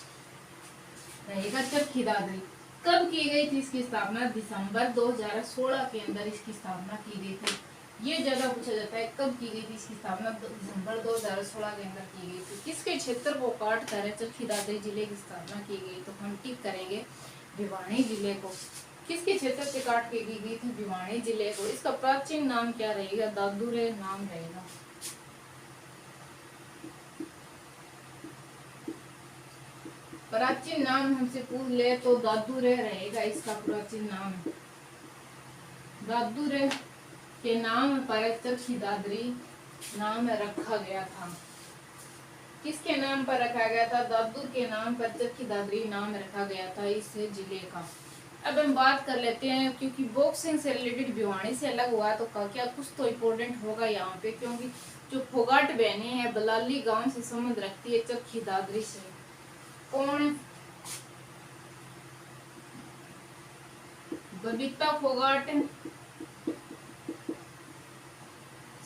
A: रहेगा चरखी दादरी। कब की गई थी इसकी स्थापना? दिसंबर 2016 के अंदर इसकी स्थापना की गई थी। ये ज्यादा पूछा जाता है, कब की गई थी इसकी स्थापना? दिसंबर 2016 के अंदर की गई थी। किसके क्षेत्र को काट कर चरखी दादरी जिले की स्थापना की गई? तो हम टिक करेंगे भिवानी जिले को। किसके क्षेत्र से काट के की गई थी? भिवानी जिले को। इसका प्राचीन नाम क्या रहेगा? दादुरे नाम रहेगा। प्राचीन नाम हमसे पूछ ले तो दादुरे रहेगा इसका प्राचीन नाम। दादुरे के नाम पर चरखी दादरी नाम रखा गया था। किसके नाम पर रखा गया था? दादुर के नाम पर चरखी दादरी नाम रखा गया था इस जिले का। अब हम बात कर लेते हैं, क्योंकि बॉक्सिंग से रिलेटेड भिवानी से अलग हुआ तो क्या कुछ तो इम्पोर्टेंट होगा यहाँ पे, क्योंकि जो फोगाट बहने हैं बलाली गांव से संबंध रखती है चरखी दादरी से। कौन? बबीता फोगाट,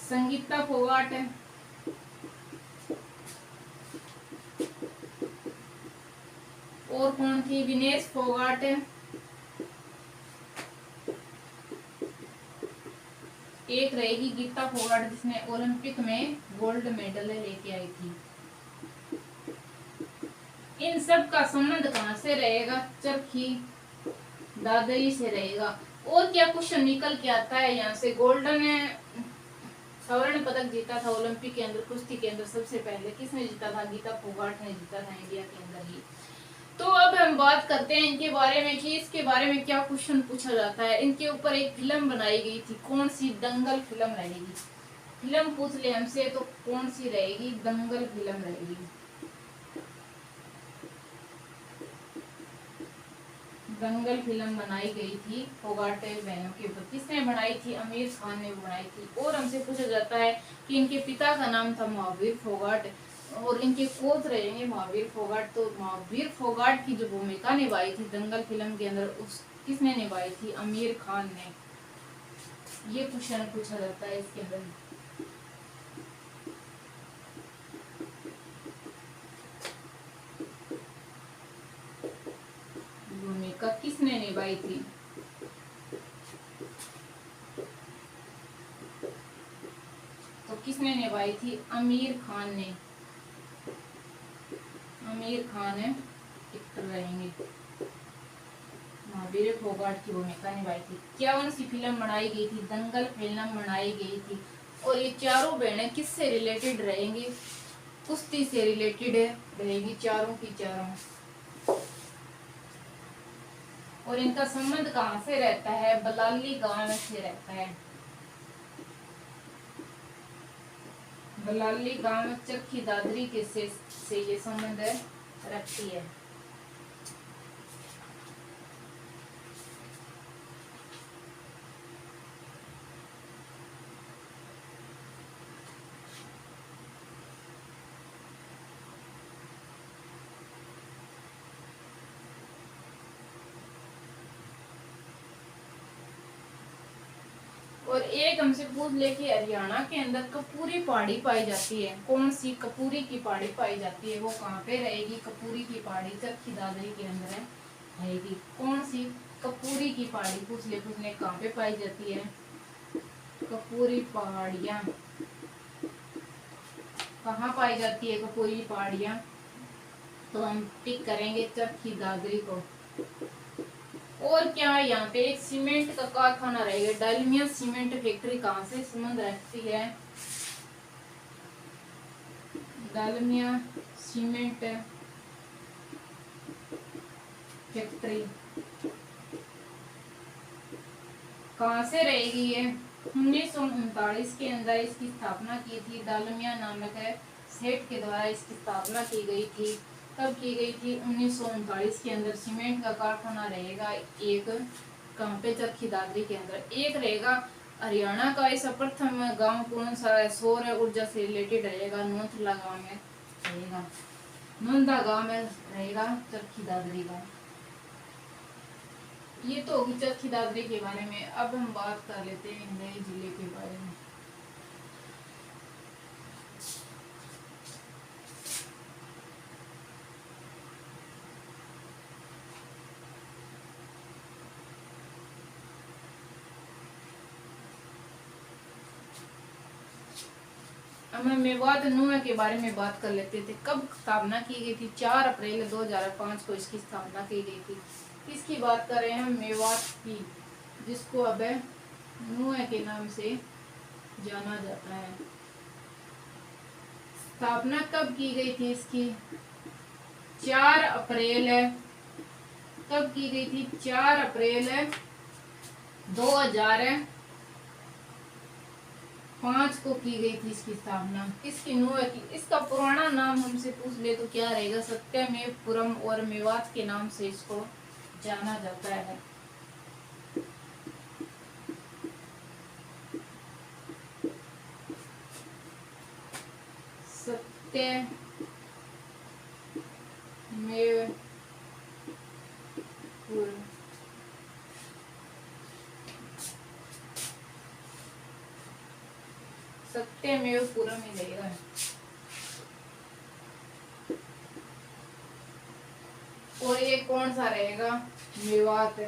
A: संगीता फोगाट, और कौन थी? विनेश फोगाट, एक रहेगी गीता फोगाट जिसने ओलंपिक में गोल्ड मेडल लेके आई थी। इन सब का संबंध कहां से रहेगा? चरखी दादरी से रहेगा। और क्या क्वेश्चन निकल के आता है यहाँ से? गोल्डन स्वर्ण पदक जीता था ओलंपिक के अंदर, कुश्ती के अंदर सबसे पहले किसने जीता था? गीता फोगाट ने जीता था इंडिया के अंदर ही। तो अब हम बात करते हैं इनके बारे में कि इसके बारे में क्या क्वेश्चन पूछा जाता है। इनके ऊपर एक फिल्म बनाई गई थी, कौन सी? दंगल फिल्म रहेगी। फिल्म पूछ ले हमसे तो कौन सी रहेगी? दंगल फिल्म रहेगी। दंगल फिल्म बनाई गई थी फोगाट बहनों के ऊपर। किसने बनाई थी? आमिर खान ने बनाई थी। और हमसे पूछा जाता है कि इनके पिता का नाम था महावीर फोगाट और इनके कोच रहेंगे महावीर फोगाट। तो महावीर फोगाट की जो भूमिका निभाई थी दंगल फिल्म के अंदर, उस किसने निभाई थी? आमिर खान ने। ये क्वेश्चन पूछा जाता है इसके अंदर। भूमिका किसने निभाई थी? तो किसने निभाई थी? आमिर खान ने। आमिर खान एक्टर रहेंगे। महावीर फोगाट की भूमिका निभाई थी। 51वीं फिल्म बनाई गई थी, दंगल फिल्म बनाई गई थी। और ये चारों बहनें किससे रिलेटेड रहेंगी? कुश्ती से रिलेटेड रहेगी चारों की चारों। और इनका संबंध कहां से रहता है? बलाली गांव से रहता है। बलाली गांव चरखी दादरी के से ये संबंध रखती है। और एक हमसे पूछ ले कि हरियाणा के अंदर कपूरी पहाड़ी पाई जाती है, कौन सी कपूरी की पहाड़ी पाई जाती है? वो कहाँ पे रहेगी? कपूरी की पहाड़ी चरखी दादरी के अंदर रहेगी। कौन सी? कपूरी की पहाड़ी पूछ ले कहाँ पे पाई जाती है? कपूरी पहाड़ियाँ कहाँ पाई जाती है? कपूरी पहाड़ियाँ। तो हम टिक करेंगे चरखी दादरी को। और क्या यहाँ पे एक सीमेंट का कारखाना रहेगा। डालमिया सीमेंट फैक्ट्री कहाँ से संबंध रखती है? डालमिया सीमेंट फैक्ट्री कहाँ से रहेगी? ये 1939 के अंदर इसकी स्थापना की थी। डालमिया नामक सेठ के द्वारा इसकी स्थापना की गई थी। कब की गई थी? 1939 के अंदर। सीमेंट का कारखाना रहेगा एक, कहाँ पे? चरखी दादरी के अंदर। एक रहेगा हरियाणा का ऐसा प्रथम गांव कौन सा है? सौर ऊर्जा से रिलेटेड रहेगा, नोथला गांव में रहेगा, नंदा गांव में रहेगा चरखी दादरी गांव। ये तो होगी चरखी दादरी के बारे में। अब हम बात कर लेते हैं नए जिले के बारे में। अब हम मेवात नुआ के बारे में बात कर लेते थे। कब स्थापना की गई थी? 4 अप्रैल 2005 को इसकी स्थापना की गई थी। किसकी बात कर रहे हैं हम? मेवात की, जिसको अब नुआ के नाम से जाना जाता है। स्थापना कब की गई थी इसकी? 4 अप्रैल। कब की गई थी? 4 अप्रैल 2005 को की गई थी इसकी स्थापना। इसकी नुआ की। इसका पुराना नाम हमसे पूछ ले तो क्या रहेगा? सत्यमेवपुरम, और मेवात के नाम से इसको जाना जाता है। सत्यमेवपुरम। सत्यमेवपुरम ही रहेगा। और ये कौन सा रहेगा? मेवात।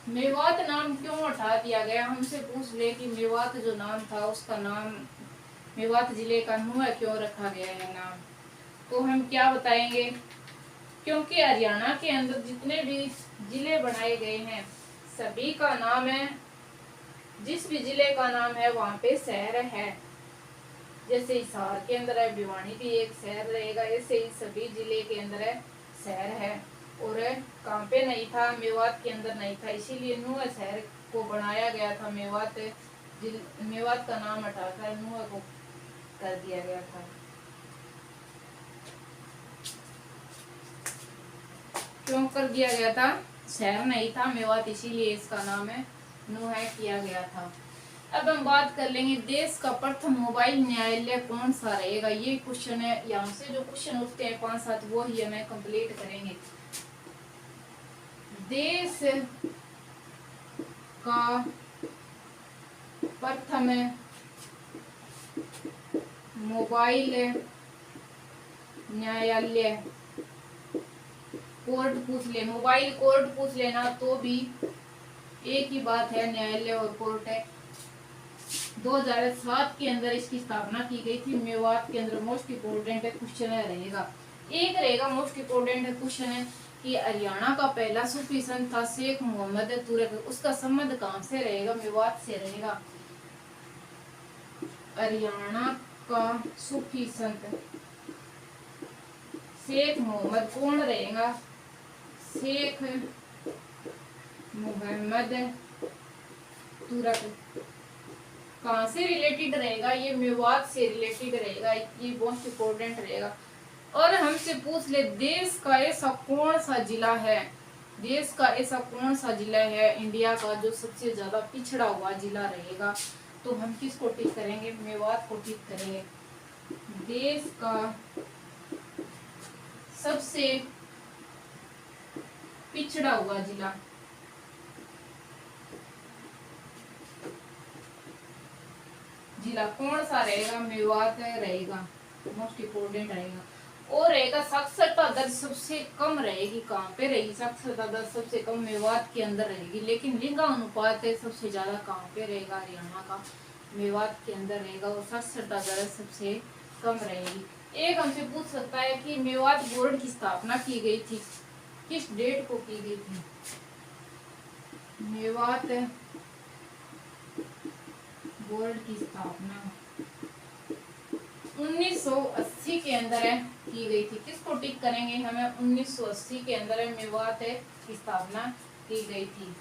A: मेवात नाम क्यों हटा दिया गया? हमसे पूछ ले कि मेवात जो नाम था उसका नाम, मेवात जिले का नुआ क्यों रखा गया है नाम? तो हम क्या बताएंगे? क्योंकि हरियाणा के अंदर जितने भी जिले बनाए गए हैं सभी का नाम है, जिस भी जिले का नाम है वहां पे शहर है। जैसे हिसार के अंदर है, भिवानी भी एक शहर रहेगा, ऐसे ही सभी जिले के अंदर है शहर है। और कहाँ पे नहीं था? मेवात के अंदर नहीं था, इसीलिए नुआ शहर को बनाया गया था। मेवात का नाम हटाकर नुआ को कर दिया गया था। क्यों कर दिया गया था? शहर नहीं था मेवात, इसीलिए इसका नाम है नुआ किया गया था। अब हम बात कर लेंगे देश का प्रथम मोबाइल न्यायालय कौन सा रहेगा। ये क्वेश्चन है, यहाँ से जो क्वेश्चन उठते हैं 5-7 वो ही हमें कंप्लीट करेंगे। देश का प्रथम मोबाइल न्यायालय, कोर्ट पूछ ले, मोबाइल कोर्ट पूछ लेना तो भी एक ही बात है, न्यायालय और कोर्ट है। 2007 के अंदर इसकी स्थापना की गई थी। मेवात के अंदर मोस्ट इम्पोर्टेंट क्वेश्चन रहेगा, एक रहेगा मोस्ट इम्पोर्टेंट क्वेश्चन है कि हरियाणा का पहला सूफी संत था शेख मोहम्मद तुरक, उसका संबंध कहां से रहेगा? मेवात से रहेगा। हरियाणा का सूफी संत शेख मोहम्मद कौन रहेगा? शेख मोहम्मद तुरक। कहाँ से रिलेटेड रहेगा? ये मेवात से रिलेटेड रहेगा, ये बहुत इम्पोर्टेंट रहेगा। और हमसे पूछ ले देश का ऐसा कौन सा जिला है, देश का ऐसा कौन सा जिला है इंडिया का जो सबसे ज्यादा पिछड़ा हुआ जिला रहेगा? तो हम किसको टिक करेंगे? मेवात को टिक करेंगे। देश का सबसे पिछड़ा हुआ जिला, जिला कौन सा रहेगा? मेवात रहेगा, मोस्ट इम्पोर्टेंट रहेगा। और रहेगा साक्षरता दर सबसे कम रहेगी, कहाँ पे रहेगी साक्षरता दर सबसे कम? मेवात के अंदर रहेगी। लेकिन लिंगानुपात सबसे ज्यादा कहाँ पे रहेगा? हरियाणा का मेवात के अंदर रहेगा, और साक्षरता दर सबसे कम रहेगी। एक हमसे पूछ सकता है कि मेवात बोर्ड की स्थापना की गई थी, किस डेट को की गई थी? मेवात बोर्ड की स्थापना 1980 के अंदर की गई थी। किसको टिक करेंगे? हमें 1980 के अंदर मेवात की स्थापना की गई थी।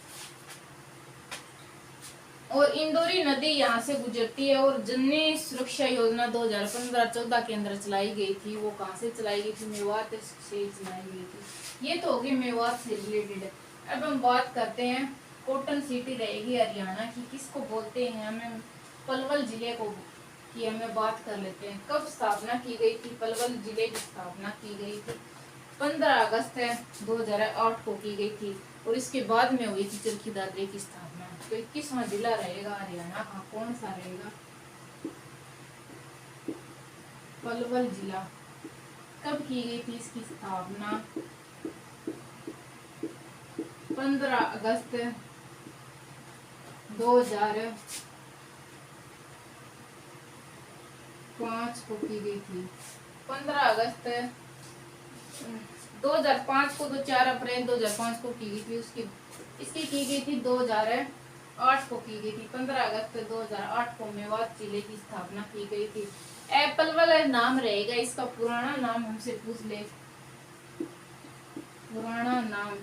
A: और इंदौरी नदी यहाँ से गुजरती है। और जननी सुरक्षा योजना 2015-14 के अंदर चलाई गई थी। वो कहाँ से चलाई गई थी? मेवात से चलाई गई थी। ये तो होगी मेवात से रिलेटेड। अब हम बात करते हैं कॉटन सिटी रहेगी हरियाणा की, किसको बोलते हैं? हमें पलवल जिले को की हमें बात कर लेते हैं। कब स्थापना की गई थी? पलवल जिले की स्थापना की गई थी 15 अगस्त 2008 को की गई थी। और इसके बाद में हुई थी चरखी दादरी की स्थापना। तो 21वां जिला रहेगा हरियाणा का, कौन सा रहेगा? पलवल जिला। कब की गई थी इसकी स्थापना? 15 अगस्त 2005 को की गई थी। 15 अगस्त 2005 को, तो 4 अप्रैल 2005 को की गई थी। इसकी की गई थी 2008 को की गई थी। 15 अगस्त 2008 को मेवात जिले की स्थापना की गई थी। पलवल नाम रहेगा, इसका पुराना नाम हमसे पूछ ले। पुराना नाम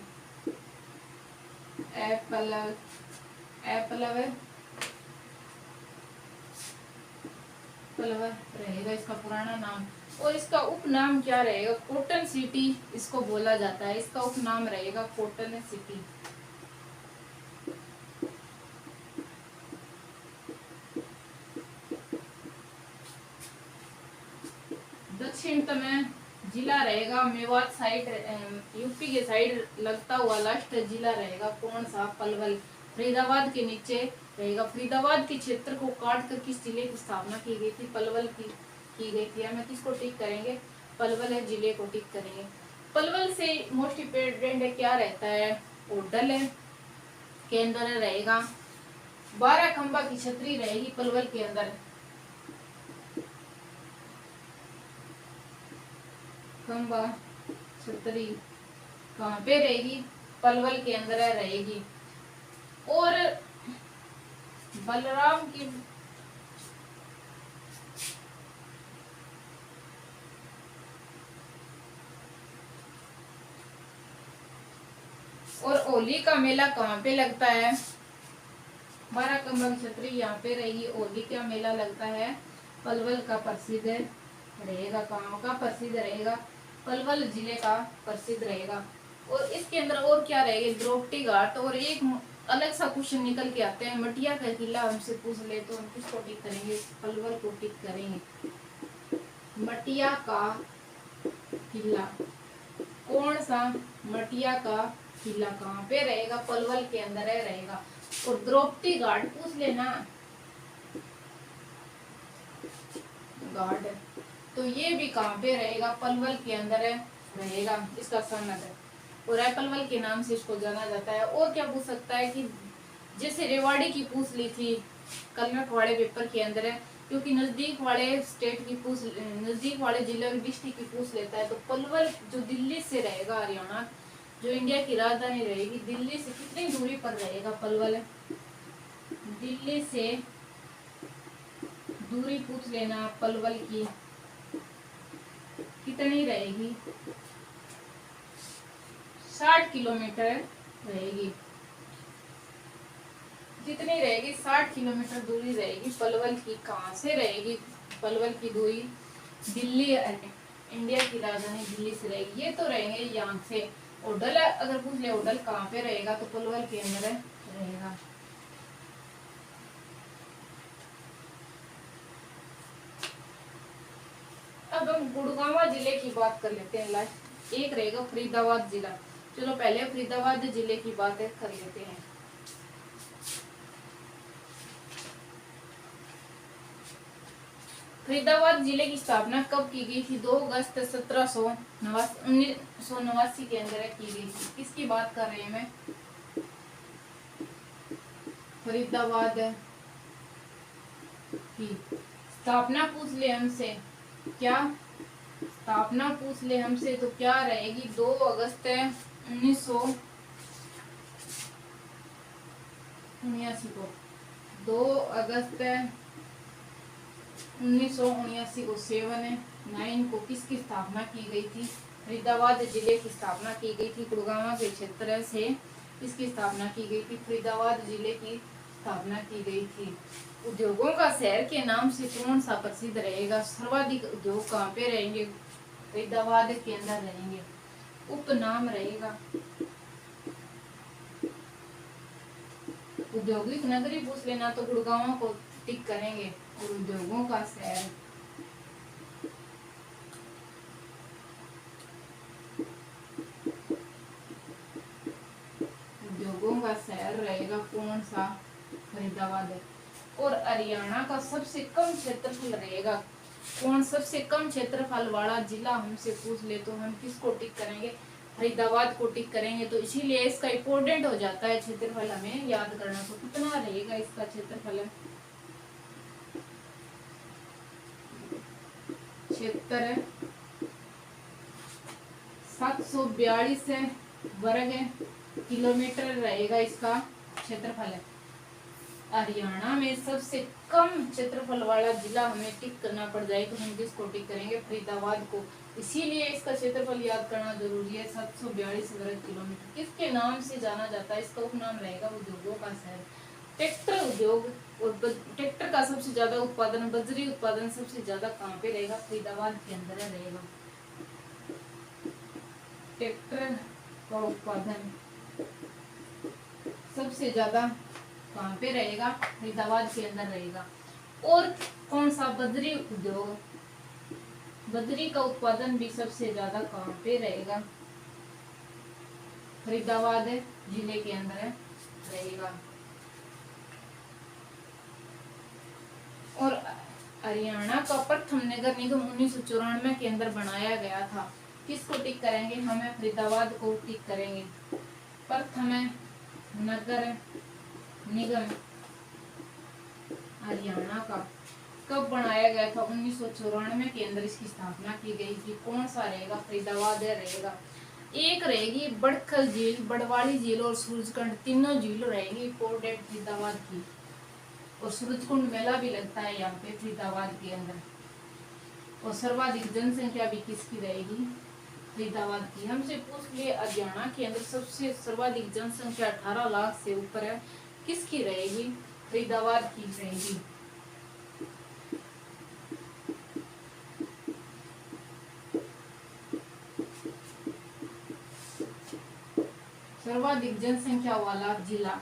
A: पलवल रहेगा इसका पुराना नाम। और इसका उपनाम क्या रहेगा? कॉटन सिटी इसको बोला जाता है। इसका उपनाम रहेगा कॉटन सिटी। दक्षिणतम जिला रहेगा मेवात साइड, यूपी के साइड लगता हुआ लास्ट जिला रहेगा कौन सा? पलवल। फरीदाबाद के नीचे रहेगा। फरीदाबाद के क्षेत्र को काट कर किस जिले की स्थापना की गई थी? पलवल की गई थी। हमें किसको टिक करेंगे? पलवल जिले को टिक करेंगे। पलवल से मोस्ट इम्पोर्टेंट क्या रहता है? होटल के अंदर रहेगा 12 खंबा की छतरी रहेगी पलवल के अंदर। खंबा छतरी कहाँ पे रहेगी? पलवल के अंदर रहेगी। और बलराम की और होली का मेला कहाँ पे लगता है? 12 खंबा की छतरी यहाँ पे रहेगी। होली का मेला लगता है पलवल का प्रसिद्ध रहेगा। कहाँ का प्रसिद्ध रहेगा? पलवल जिले का प्रसिद्ध रहेगा। और इसके अंदर और क्या रहेगा? द्रौपदी घाट। और एक अलग सा क्वेश्चन निकल के आते हैं, मटिया का किला हमसे पूछ ले तो हम किसको टिक करेंगे? पलवल को टिक करेंगे। मटिया का किला कौन सा? मटिया का किला कहाँ पे रहेगा? पलवल के अंदर रहेगा। और द्रौपदी घाट पूछ लेना, घाट तो ये भी कहाँ पे रहेगा? पलवल के अंदर रहेगा। इसका सनद है और पलवल के नाम से इसको जाना जाता है। और क्या पूछ सकता है कि जैसे रेवाड़ी की पूछ ली थी कर्नाटक वाले पेपर के अंदर है, क्योंकि नजदीक वाले स्टेट की पूछ, नजदीक वाले जिले की डिस्ट्रिक्ट की पूछ लेता है। तो पलवल जो दिल्ली से रहेगा, हरियाणा जो इंडिया की राजधानी रहेगी, दिल्ली से कितनी दूरी पर रहेगा पलवल? दिल्ली से दूरी पूछ लेना पलवल की कितनी रहेगी? 60 किलोमीटर रहेगी। जितनी रहेगी 60 किलोमीटर दूरी रहेगी पलवल की। कहाँ से रहेगी पलवल की दूरी? दिल्ली, इंडिया की राजधानी दिल्ली से रहेगी। ये तो रहेंगे यहाँ से। होटल अगर पूछ ले होटल कहाँ पे रहेगा, तो पलवल के अंदर रहेगा। अब हम गुड़गांव जिले की बात कर लेते हैं। लास्ट एक रहेगा फरीदाबाद जिला। चलो पहले फरीदाबाद जिले की बात कर लेते हैं। फरीदाबाद जिले की स्थापना कब की गई थी? 2 अगस्त 1989 के अंदर की गई थी। किसकी बात कर रहे हैं मैं? फरीदाबाद की स्थापना पूछ ले हमसे, क्या स्थापना पूछ ले हमसे तो क्या रहेगी? 2 अगस्त 1979 को। 2 अगस्त 1979 को 7/9 को किसकी स्थापना की गई थी? फरीदाबाद जिले की स्थापना की गई थी। गुड़गांव के क्षेत्र से इसकी स्थापना की गई थी। फरीदाबाद जिले की स्थापना की गई थी। उद्योगों का शहर के नाम से कौन सा प्रसिद्ध रहेगा? सर्वाधिक उद्योग कहाँ पे रहेंगे? फरीदाबाद के अंदर रहेंगे। उपनाम रहेगा औद्योगिक नगरी पूछ लेना तो गुड़गांव को टिक करेंगे। और उद्योगों का शहर उद्योगों का शहर रहेगा कौन सा? फरीदाबाद है। और हरियाणा का सबसे कम क्षेत्रफल रहेगा कौन? सबसे कम क्षेत्रफल वाला जिला हमसे पूछ ले तो हम किसको टिक करेंगे? फरीदाबाद को टिक करेंगे। तो इसीलिए इसका इम्पोर्टेंट हो जाता है क्षेत्रफल हमें याद करना। तो कितना रहेगा इसका क्षेत्रफल? क्षेत्र 742 वर्ग किलोमीटर रहेगा इसका क्षेत्रफल है। हरियाणा में सबसे कम क्षेत्रफल वाला जिला हमें टिक करना पड़ जाए तो हम किसको टिक करेंगे? फरीदाबाद को। इसीलिए इसका क्षेत्रफल याद करना जरूरी है। 742 वर्ग किलोमीटर। किसके नाम से जाना जाता है? इसका उपनाम रहेगा उद्योगों का शहर। ट्रैक्टर उद्योग और ट्रैक्टर का सबसे ज्यादा उत्पादन, बजरी उत्पादन सबसे ज्यादा कहाँ पे रहेगा? फरीदाबाद के अंदर रहेगा। ट्रैक्टर का उत्पादन सबसे ज्यादा कहाँ पे रहेगा? फरीदाबाद के अंदर रहेगा। और कौन सा? बजरी उद्योग, बजरी का उत्पादन भी सबसे ज्यादा कहाँ पे रहेगा? फरीदाबाद जिले के अंदर रहेगा। और हरियाणा का प्रथम नगर निगम 1994 के अंदर बनाया गया था। किसको टिक करेंगे? हमें फरीदाबाद को टिक करेंगे। प्रथम नगर निगम हरियाणा का कब बनाया गया था? 1994 के अंदर इसकी स्थापना की गई थी। कौन सा रहेगा? फरीदाबाद रहेगा। एक रहेगी बड़खल झील, बड़वाड़ी झील और सूरजकुंड, तीनों झील रहेगी इंपोर्टेंट फरीदाबाद की। और सूरजकुंड मेला भी लगता है यहाँ पे फरीदाबाद के अंदर। और सर्वाधिक जनसंख्या भी किसकी रहेगी? फरीदाबाद की। हमसे पूछ लिए हरियाणा के अंदर सबसे सर्वाधिक जनसंख्या 18 लाख से ऊपर है, किसकी रहेगी? फरीदाबाद की रहेगी। सर्वाधिक जनसंख्या वाला जिला।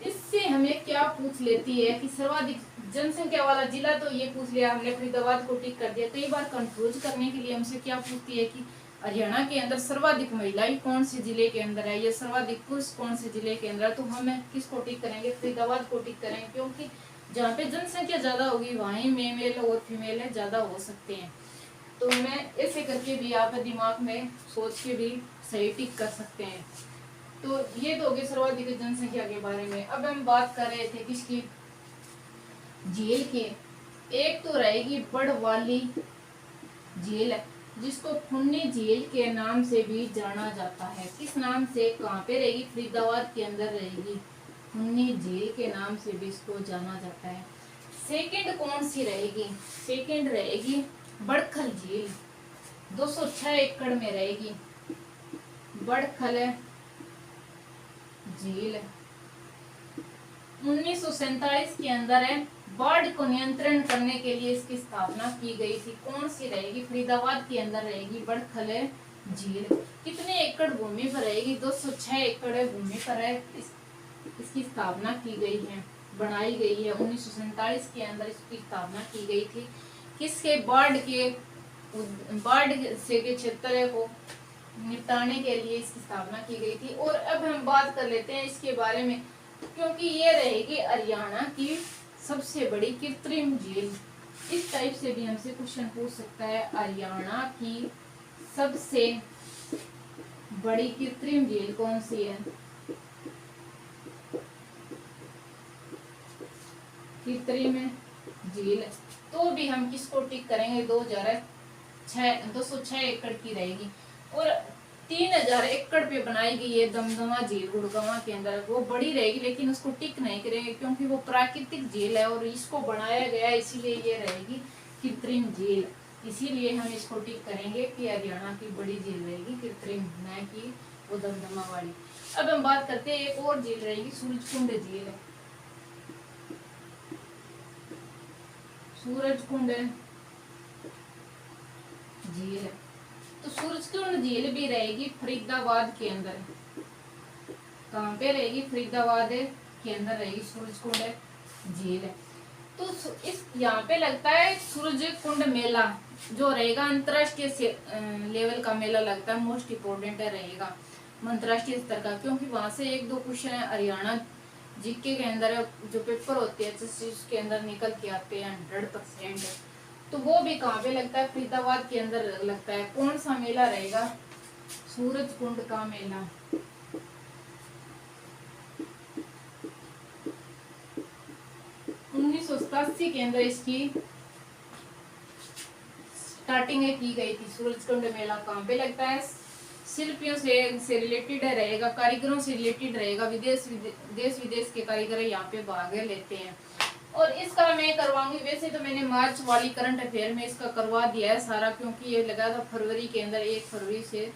A: इससे हमें क्या पूछ लेती है कि सर्वाधिक जनसंख्या वाला जिला, तो ये पूछ लिया हमने, फरीदाबाद को टिक कर दिया। कई बार कंफ्यूज करने के लिए हमसे क्या पूछती है कि हरियाणा के अंदर सर्वाधिक महिलाएं कौन से जिले के अंदर है या सर्वाधिक पुरुष कौन से जिले के अंदर है, तो हम किसको टिक करेंगे? फरीदाबाद को टिक करेंगे। क्योंकि जहाँ पे जनसंख्या ज्यादा होगी वहीं मेल और फीमेल ज्यादा हो सकते हैं। तो मैं ऐसे करके भी आप दिमाग में सोच के भी सही टिक कर सकते हैं। तो ये तो होगी सर्वाधिक जनसंख्या के बारे में। अब हम बात कर रहे थे किसकी? झील के। एक तो रहेगी बड़वाली झील, जिसको फुन्नी झील के नाम से भी जाना जाता है। किस नाम से? कहाँ पे रहेगी? फरीदाबाद के अंदर रहेगी। फुन्नी झील के नाम से भी इसको जाना जाता है। सेकंड कौन सी रहेगी? सेकंड रहेगी बड़खल झील, 206 एकड़ में रहेगी। बड़खल झील 1947 के अंदर है। बाढ़ को नियंत्रण करने के लिए इसकी स्थापना की गई थी। कौन सी रहेगी? फरीदाबाद के अंदर रहेगी बड़खल झील। कितने एकड़ भूमि पर रहेगी? 206 एकड़ भूमि पर है इसकी स्थापना की गई है, बनाई गई है। 1947 के अंदर इसकी स्थापना की गई थी। किसके? बाढ़ से के क्षेत्र को निपटाने के लिए इसकी स्थापना की गई थी। और अब हम बात कर लेते हैं इसके बारे में, क्योंकि ये रहेगी हरियाणा की सबसे बड़ी कृत्रिम झील। इस टाइप से भी हमसे क्वेश्चन पूछ सकता है। हरियाणा की सबसे बड़ी कृत्रिम झील कौन सी है? कृत्रिम झील। तो भी हम किसको टिक करेंगे? 206 एकड़ की रहेगी। और 3000 एकड़ पे बनाई गई है दमदमा झील गुड़गांव के अंदर। वो बड़ी रहेगी लेकिन उसको टिक नहीं करेंगे क्योंकि वो प्राकृतिक झील है और इसको बनाया गया है, इसीलिए ये रहेगी कृत्रिम झील। इसीलिए हम इसको टिक करेंगे कि हरियाणा की बड़ी झील रहेगी कृत्रिम, न कि वो दमदमावाड़ी। अब हम बात करते हैं एक और झील रहेगी, सूरजकुंड झील। सूरजकुंड झील, तो सूरजकुंड झील भी रहेगी फरीदाबाद के अंदर। कहाँ पे रहेगी? फरीदाबाद के अंदर रहेगी सूरजकुंड झील। तो इस यहाँ पे लगता है सूरजकुंड मेला जो रहेगा, अंतरराष्ट्रीय लेवल का मेला लगता है, मोस्ट इम्पोर्टेंट रहेगा अंतरराष्ट्रीय स्तर का, क्योंकि वहां से एक दो क्वेश्चन है हरियाणा जीके के अंदर जो पेपर होते हैं उसके अंदर निकल के आते हैं 100%। तो वो भी कहाँ पे लगता है? फरीदाबाद के अंदर लगता है। कौन सा मेला रहेगा? सूरजकुंड का मेला। 1987 के अंदर इसकी स्टार्टिंग की गई थी। सूरजकुंड मेला कहाँ पे लगता है? शिल्पियों से रिलेटेड रहेगा, कारीगरों से रिलेटेड रहेगा, देश विदेश के कारीगर यहाँ पे भाग लेते हैं। और इसका मैं करवाऊंगी, वैसे तो मैंने मार्च वाली करंट अफेयर में इसका करवा दिया है सारा, क्योंकि ये लगा था फरवरी के अंदर, 1 फरवरी से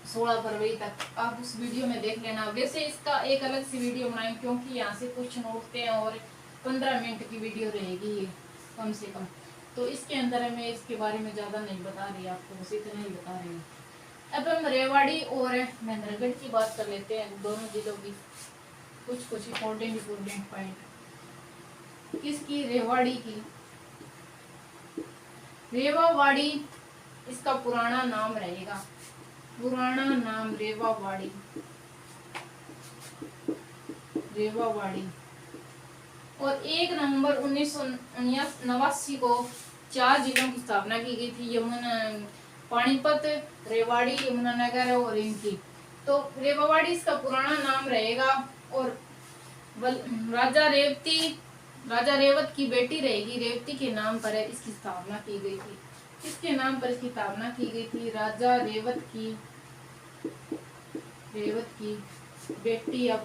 A: 16 फरवरी तक। आप उस वीडियो में देख लेना। वैसे इसका एक अलग से वीडियो बनाएंगे, क्योंकि यहाँ से क्वेश्चन उठते हैं और 15 मिनट की वीडियो रहेगी ये कम से कम। तो इसके अंदर मैं इसके बारे में ज़्यादा नहीं बता रही आपको, बस इतना ही बता रही हूँ। अब हम रेवाड़ी और महेंद्रगढ़ की बात कर लेते हैं, दोनों जिलों की कुछ इम्पोर्टेंट पॉइंट। किसकी? रेवाड़ी की। रेवावाड़ी इसका पुराना नाम रहेगा, पुराना नाम रेवावाड़ी। रेवावाड़ी। और 1 नवंबर 1989 को 4 जिलों की स्थापना की गई थी, यमुना, पानीपत, रेवाड़ी, यमुनानगर और इनकी। तो रेवावाड़ी इसका पुराना नाम रहेगा। और राजा रेवत की बेटी रहेगी, रेवती के नाम पर इसकी स्थापना की गई थी। किसके नाम पर इसकी स्थापना की गई थी? राजा रेवत की बेटी या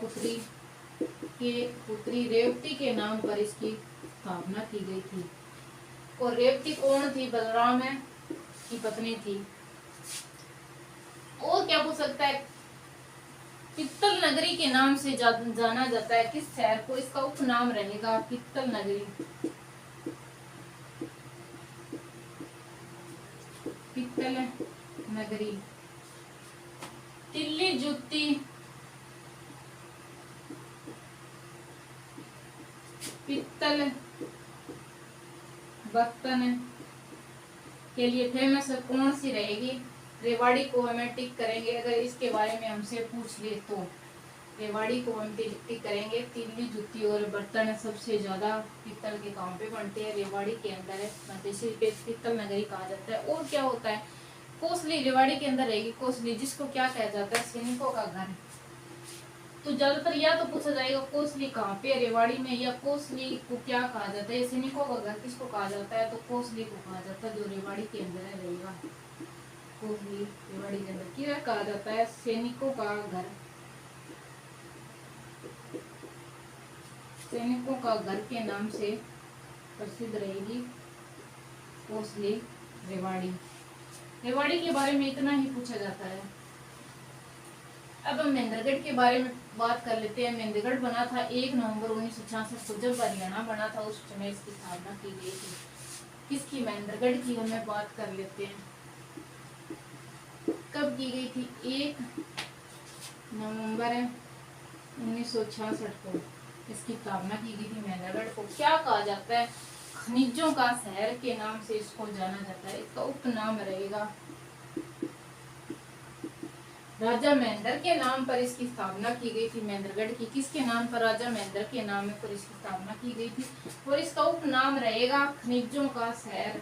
A: पुत्री रेवती के नाम पर इसकी स्थापना की गई थी। और रेवती कौन थी? बलराम की पत्नी थी। और क्या पूछ सकता है? पित्तल नगरी के नाम से जाना जाता है किस शहर को? इसका उपनाम रहेगा पित्तल नगरी। पित्तल नगरी। तिल्ली जुत्ती पित्तल बर्तन के लिए फेमस कौन सी रहेगी? रेवाड़ी को हमें टिक करेंगे, अगर इसके बारे में हमसे पूछ ले तो रेवाड़ी को हम टिक करेंगे। तिल्ली जुत्ती और बर्तन सबसे ज्यादा पित्तल के काम पे बनते हैं, रेवाड़ी के अंदर है, इसे पित्तल नगरी कहा जाता है। और क्या होता है? कोसली रेवाड़ी के अंदर रहेगी, कोसली, जिसको क्या कहा जाता है? सैनिकों का घर। तो ज्यादातर या तो पूछा जाएगा कोसली कहाँ पे? रेवाड़ी में। या कोसली को क्या कहा जाता है? सैनिकों का घर किसको कहा जाता है? तो कोसली को कहा जाता है, जो रेवाड़ी के अंदर रहेगा। कोसली रेवाड़ी के अंदर क्या कहा जाता है? सैनिकों का घर। सैनिकों का घर के नाम से प्रसिद्ध रहेगी कोसली रेवाड़ी। रेवाड़ी के बारे में इतना ही पूछा जाता है। अब हम महेंद्रगढ़ के बारे में बात कर लेते हैं। महेंद्रगढ़ बना था 1 नवंबर 1966 को, जब हरियाणा बना था उस समय इसकी स्थापना की गई थी। किसकी? महेंद्रगढ़ की हमें बात कर लेते हैं। कब की गई थी? 1 नवंबर 1966 को इसकी स्थापना की गई थी। महेंद्रगढ़ को क्या कहा जाता है? खनिजों का शहर के नाम से इसको जाना जाता है। इसका उपनाम रहेगा राजा महेंद्र के नाम पर इसकी स्थापना की गई थी महेंद्रगढ़ की। किसके नाम पर? राजा महेंद्र के नाम पर इसकी स्थापना की गई थी। और इसका उपनाम रहेगा खनिजों का शहर।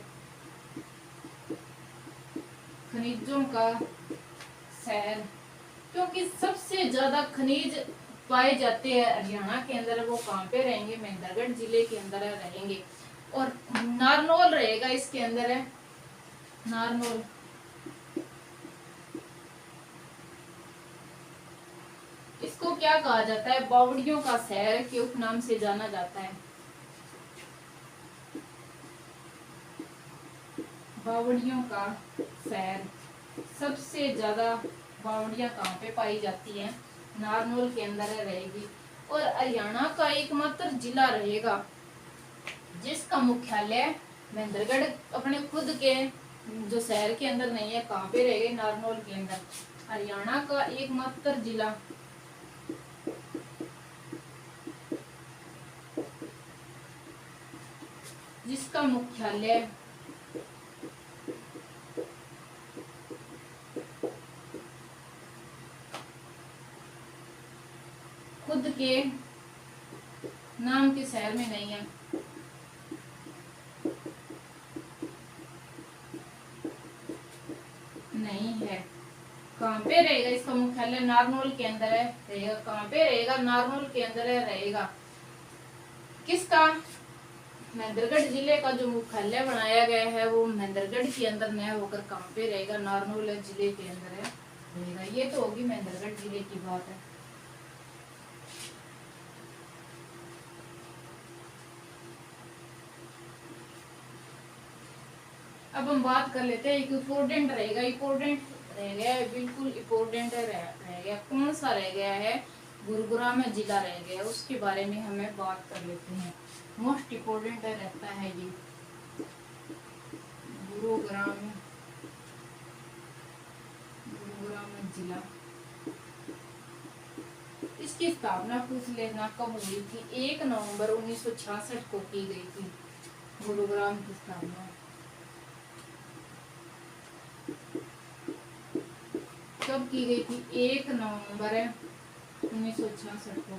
A: खनिजों का शहर, क्योंकि सबसे ज्यादा खनिज पाए जाते हैं हरियाणा के अंदर, वो कहाँ पे रहेंगे? महेंद्रगढ़ जिले के अंदर रहेंगे। और नारनौल रहेगा इसके अंदर है, नारनौल। इसको क्या कहा जाता है? बावड़ियों का शहर के उपनाम से जाना जाता है। बावड़ियों का शहर, सबसे ज्यादा बावड़ियाँ कहाँ पे पाई जाती हैं? नारनौल के अंदर रहेगी। और हरियाणा का एकमात्र जिला रहेगा जिसका मुख्यालय महेंद्रगढ़ अपने खुद के जो शहर के अंदर नहीं है, कहाँ पे रहेगा? नारनौल के अंदर। हरियाणा का एकमात्र जिला जिसका मुख्यालय खुद के नाम के शहर में नहीं है, नहीं है। कहाँ पे रहेगा? इसका मुख्यालय नारनौल के अंदर है रहेगा। कहाँ पे रहेगा? नारनौल के अंदर है रहेगा। किसका? महेंद्रगढ़ जिले का जो मुख्यालय बनाया गया है वो महेंद्रगढ़ के अंदर न होकर कहाँ पे रहेगा? नारनौल जिले के अंदर है रहेगा। ये तो होगी महेंद्रगढ़ जिले की बात है। अब हम बात कर लेते हैं, एक इम्पोर्टेंट रहेगा, इम्पोर्टेंट रह गया है, बिल्कुल इम्पोर्टेंट रह गया। कौन सा रह गया है? गुरुग्राम में जिला रह गया, उसके बारे में हमें बात कर लेते हैं। मोस्ट इम्पोर्टेंट रहता है ये गुरुग्राम, गुरुग्राम जिला। इसकी स्थापना पूछ लेना कब हुई थी? 1 नवंबर 1966 को की गई थी गुरुग्राम की स्थापना। कब की गई थी? 1 नवंबर 1966 को।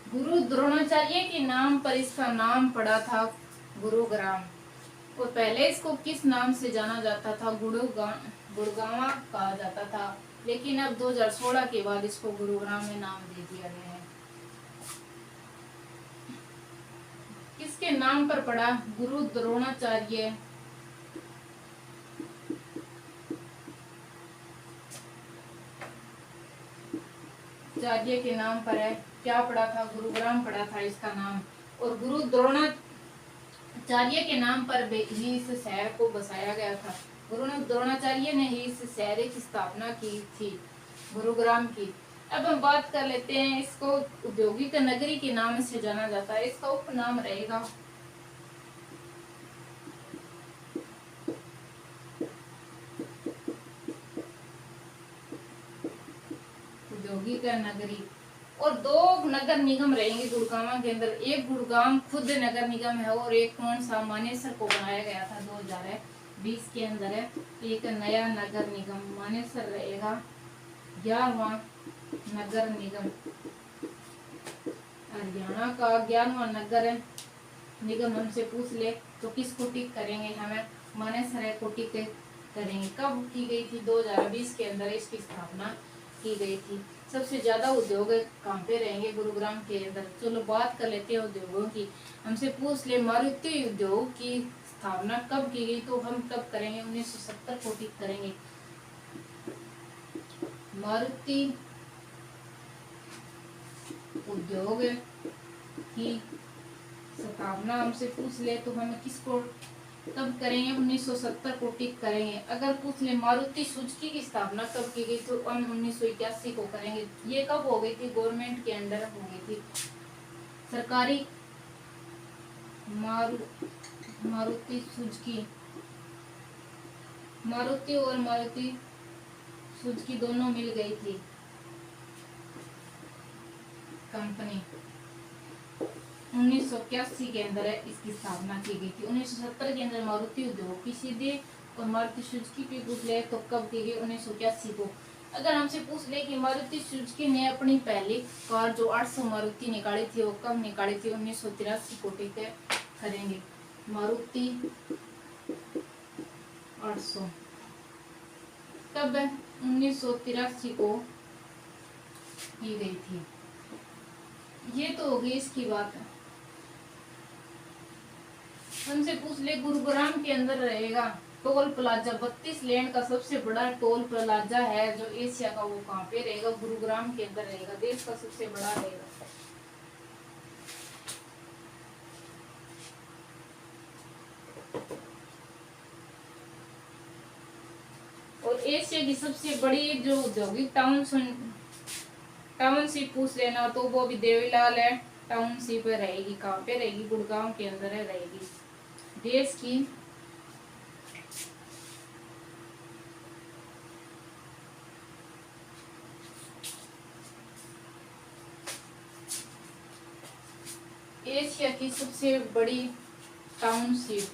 A: गुरु द्रोणाचार्य के नाम पर इसका नाम पड़ा था गुरुग्राम। और पहले इसको किस नाम से जाना जाता था? गुड़गांवा कहा जाता था, लेकिन अब 2016 के बाद इसको गुरुग्राम में नाम दे दिया गया है। किसके नाम पर पड़ा? गुरु द्रोणाचार्य चार्य के नाम पर है। क्या पड़ा था? गुरुग्राम पड़ा था इसका नाम। और गुरु द्रोणाचार्य के नाम पर ही इस शहर को बसाया गया था। गुरु द्रोणाचार्य ने ही इस शहर की स्थापना की थी, गुरुग्राम की। अब हम बात कर लेते हैं, इसको औद्योगिक नगरी के नाम से जाना जाता है। इसका उपनाम रहेगा औद्योगिक नगरी। और 2 नगर निगम रहेंगे गुड़गांव के अंदर। एक गुड़गांव खुद नगर निगम है और एक कौन सा? मानेसर को बनाया गया था 2020 के अंदर है। एक नया नगर निगम मानेसर रहेगा, 11वां नगर निगम। हरियाणा का 11वां नगर निगम हमसे पूछ ले तो किसको टिक करेंगे? हमें मानेसर को टिक करेंगे। कब की गई थी? 2020 के अंदर इसकी स्थापना की गई थी। सबसे ज्यादा उद्योग कहाँ पे रहेंगे? गुरुग्राम के अंदर। चलो बात कर लेते हैं उद्योगों की। हमसे पूछ ले मारुति उद्योग की स्थापना कब की गई, तो हम कब करेंगे? 1970 को टिक करेंगे। मारुति उद्योग की स्थापना हमसे पूछ ले तो हम किसको कब करेंगे? 1970 को टिक करेंगे। अगर पूछ ले मारुति सुजुकी की स्थापना कब की गई, तो हम 1981 को करेंगे। ये कब हो गई थी? गवर्नमेंट के अंडर हो गई थी, सरकारी। मारुति सुजुकी, मारुति और मारुति सुजुकी दोनों मिल गई थी कंपनी। 1981 के अंदर इसकी स्थापना की गई थी। 1970 के अंदर मारुति उद्योग की सीधे और मारुति सुजुकी की पूछ ले तो कब की गई? 1981 को। अगर हमसे पूछ ले कि मारुति सुजुकी ने अपनी पहली कार जो 800 मारुति निकाली थी वो कब निकाली थी? 1983 को टिक करेंगे। मारुति 800 कब? 1983 को की गई थी। ये तो हो गई इसकी बात। हमसे पूछ ले गुरुग्राम के अंदर रहेगा टोल प्लाजा, 32 लेन का सबसे बड़ा टोल प्लाजा है जो एशिया का, वो कहाँ पे रहेगा? गुरुग्राम के अंदर रहेगा, देश का सबसे बड़ा रहेगा। और एशिया की सबसे बड़ी जो औद्योगिक टाउनशिप पूछ लेना तो वो भी देवीलाल है टाउनशिप रहेगी। कहाँ पे रहेगी? गुड़गांव के अंदर है रहेगी। देश की एशिया की सबसे बड़ी टाउनशिप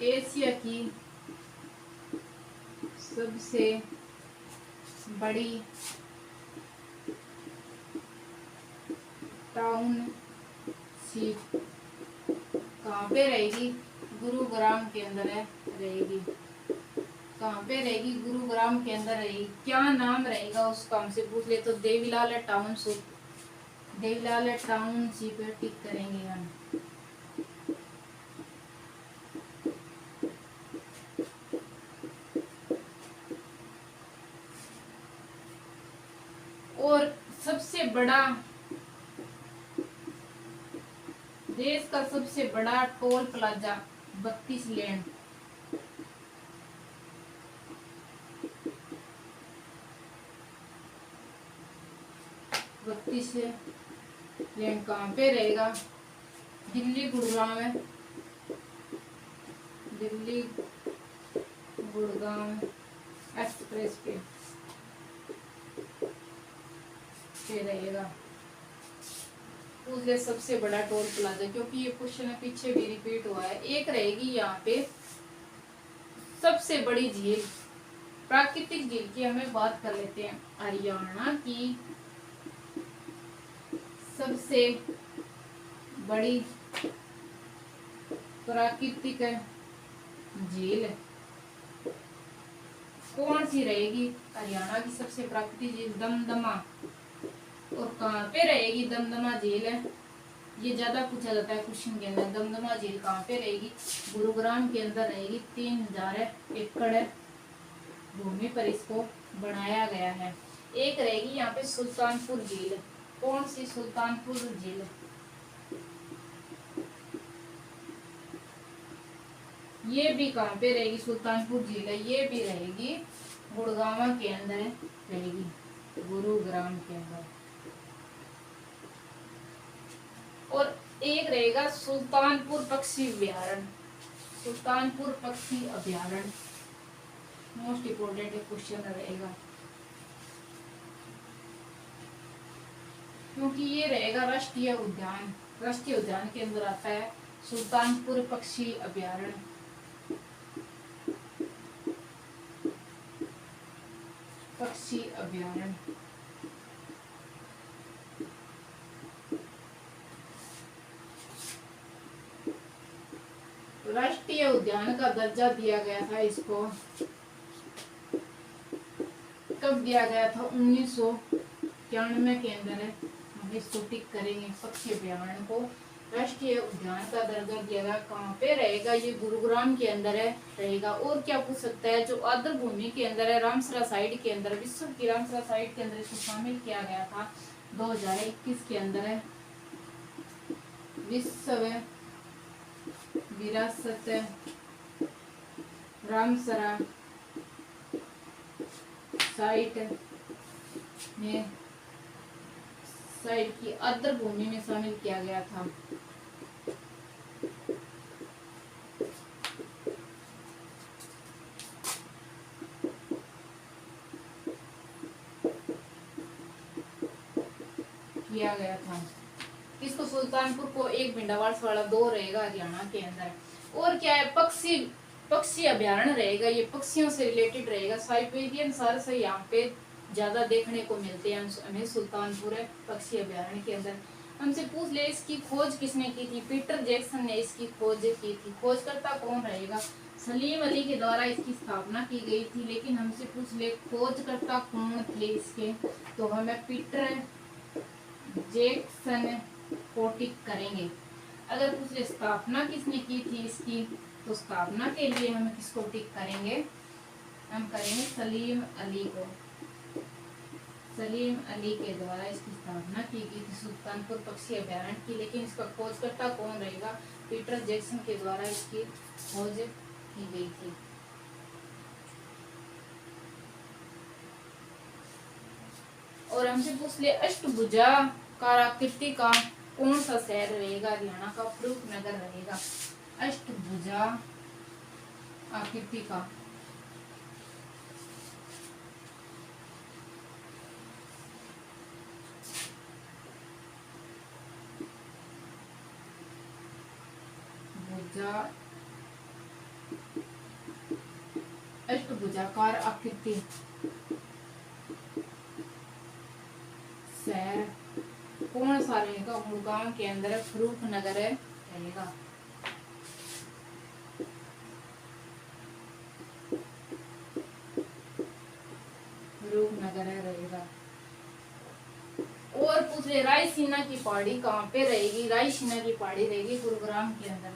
A: एशिया की सबसे बड़ी टाउनशिप कहाँ पे रहेगी? गुरुग्राम के अंदर है रहेगी। कहाँ पे रहेगी? गुरुग्राम के अंदर रहेगी। क्या नाम रहेगा उसका हमसे पूछ ले तो देवीलाल टाउनशिप, देवीलाल टाउनशिप टिक करेंगे हम। और सबसे बड़ा देश का सबसे बड़ा टोल प्लाजा 32 लेन, 32 लेन कहाँ पे रहेगा? दिल्ली गुड़गांव है, दिल्ली गुड़गांव एक्सप्रेस पे रहेगा। उसके सबसे बड़ा टोल प्लाजा, क्योंकि ये क्वेश्चन पीछे भी रिपीट हुआ है। एक रहेगी यहाँ पे सबसे बड़ी झील, प्राकृतिक झील की हमें बात कर लेते हैं। हरियाणा की सबसे बड़ी प्राकृतिक झील कौन सी रहेगी? हरियाणा की सबसे प्राकृतिक झील दमदमा। और कहाँ पे रहेगी दमदमा झील? ये ज्यादा पूछा जाता है क्वेश्चन के अंदर। दमदमा झील कहाँ पे रहेगी? गुरुग्राम के अंदर रहेगी। 3000 एकड़ भूमि पर इसको बनाया गया है। एक रहेगी यहाँ पे सुल्तानपुर झील। कौन सी? सुल्तानपुर झील। ये भी कहाँ पे रहेगी? सुल्तानपुर झील है, ये भी रहेगी गुड़गांव के अंदर रहेगी, गुरुग्राम के अंदर। और एक रहेगा सुल्तानपुर पक्षी अभ्यारण्य, सुल्तानपुर पक्षी अभ्यारण्य मोस्ट इम्पोर्टेंट क्वेश्चन रहेगा, क्योंकि ये रहेगा राष्ट्रीय उद्यान। राष्ट्रीय उद्यान के अंदर आता है सुल्तानपुर पक्षी अभ्यारण्य। पक्षी अभ्यारण्य राष्ट्रीय उद्यान का दर्जा दिया गया था इसको। कब दिया गया था? 1991 के अंदर है। हम इसको टिक करेंगे। पक्षी अभ्यारण्य को राष्ट्रीय उद्यान का दर्जा दिया गया। कहाँ पे रहेगा? ये गुरुग्राम के अंदर है रहेगा। और क्या पूछ सकता है? जो आर्द्र भूमि के अंदर है, रामसरा साइट के अंदर, विश्व की रामसरा साइट के अंदर इसको शामिल किया गया था 2021 के अंदर है। विश्व विरासत रामसरा साइट में, साइट की आर्द्र भूमि में शामिल किया गया था। किया गया था इसको सुल्तानपुर को। एक भिंडावास वाला 2 रहेगा हरियाणा के अंदर। और क्या है? पक्षी अभ्यारण्य रहेगा। ये पक्षियों से रिलेटेड रहेगा। साइबेरियन सारस यहाँ पे ज्यादा देखने को मिलते हैं हमें सुल्तानपुर है पक्षी अभ्यारण्य के अंदर। हमसे पूछ ले इसकी खोज किसने की थी? पीटर जैक्सन ने इसकी खोज की थी। खोजकर्ता कौन रहेगा? सलीम अली के द्वारा इसकी स्थापना की गई थी। लेकिन हमसे पूछ ले खोजकर्ता कौन थे इसके, तो हमें पीटर जैक्सन को टिक करेंगे। अगर पूछ ले स्थापना किसने की थी इसकी, तो स्थापना के लिए हम किसको टिक करेंगे? हम करेंगे सलीम अली को। सलीम अली के द्वारा इसकी स्थापना की गई थी सुल्तानपुर पक्षी अभ्यारण्य की, लेकिन इसका खोजकर्ता कौन रहेगा? पीटर जैक्सन के द्वारा इसकी खोज की गई थी। और हमसे पूछ ले अष्टभुजा आकृति का कौन सा शहर रहेगा? हरियाणा का फरूखनगर रहेगा। अष्टभुजा आकृति का अष्टभुजाकार आकृति शहर कौन सा रहेगा? गुड़गांव के अंदर फरूखनगर रहेगा। फरूखनगर रहेगा। और पूछ रहे रायसीना की पहाड़ी कहाँ पे रहेगी? रायसीना की पहाड़ी रहेगी गुरुग्राम के अंदर।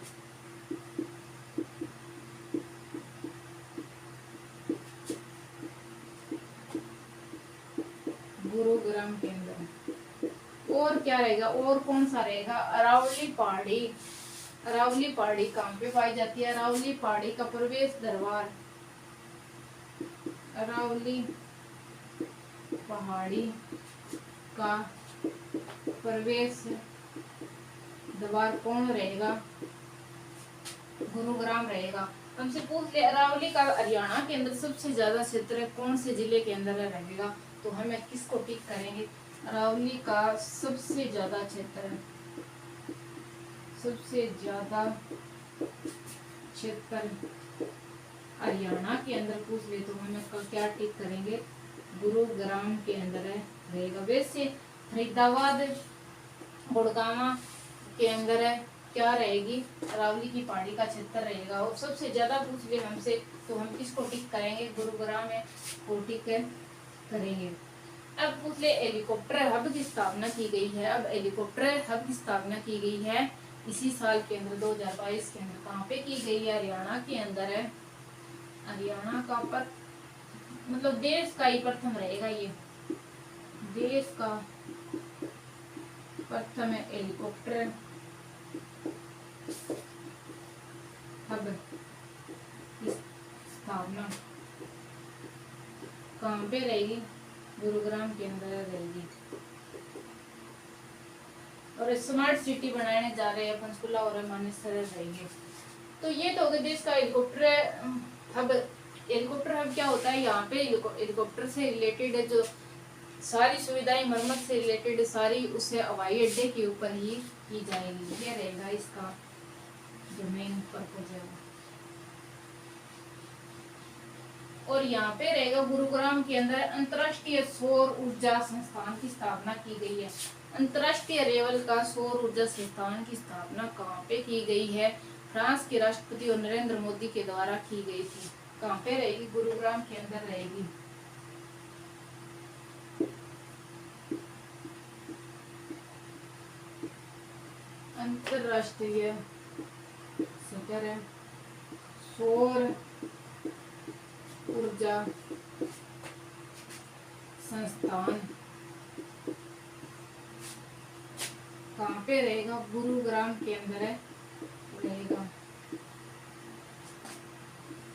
A: गुरुग्राम के अंदर। और क्या रहेगा? और कौन सा रहेगा? अरावली पहाड़ी। अरावली पहाड़ी कहाँ पे पाई जाती है? अरावली पहाड़ी का प्रवेश द्वार। अरावली पहाड़ी का प्रवेश द्वार कौन रहेगा? गुरुग्राम रहेगा। हमसे पूछ ले अरावली का हरियाणा के अंदर सबसे ज्यादा क्षेत्र कौन से जिले के अंदर रहेगा? तो हमें किसको टिक करेंगे? अरावली का सबसे ज्यादा क्षेत्र, सबसे ज्यादा क्षेत्र हरियाणा के अंदर पूछ ले तो हमें क्या टिक करेंगे? गुरुग्राम के अंदर रहेगा। वैसे फरीदाबाद गुड़गांव के अंदर क्या रहेगी? अरावली की पहाड़ी का क्षेत्र रहेगा। और सबसे ज्यादा पूछ ले हमसे तो हम किसको टिक करेंगे? गुरुग्राम में को टिक करेंगे। अब पूछ ले हेलीकॉप्टर हब की स्थापना की गई है। अब हेलीकॉप्टर हब की स्थापना की गई है इसी साल के अंदर 2022 के अंदर। कहाँ पे की गई है? हरियाणा के अंदर है। हरियाणा का पर मतलब देश का ही प्रथम रहेगा। ये देश का प्रथम हेलीकॉप्टर हब की स्थापना कहाँ पे रहेगी? गुरुग्राम के अंदर रहेगी। और स्मार्ट सिटी बनाने जा रहे हैं पंचकुला और मानेसर रहेंगे। तो ये तो हो गया देश का हेलीकॉप्टर हब। हेलीकॉप्टर हब क्या होता है? यहाँ पे हेलीकॉप्टर से रिलेटेड जो सारी सुविधाएं मरम्मत से रिलेटेड सारी उसे हवाई अड्डे के ऊपर ही की जाएगी। ये रहेगा इसका जो मेन पर्पज है। और यहाँ पे रहेगा गुरुग्राम के अंदर अंतर्राष्ट्रीय सौर ऊर्जा संस्थान की स्थापना की गई है। अंतर्राष्ट्रीय लेवल का सौर ऊर्जा संस्थान की स्थापना कहाँ पे की गई है? फ्रांस के राष्ट्रपति और नरेंद्र मोदी के द्वारा की गई थी। कहाँ पे रहेगी? गुरुग्राम के अंदर रहेगी। अंतर्राष्ट्रीय सौर ऊर्जा संस्थान कहाँ पे रहेगा? गुरुग्राम के अंदर रहेगा।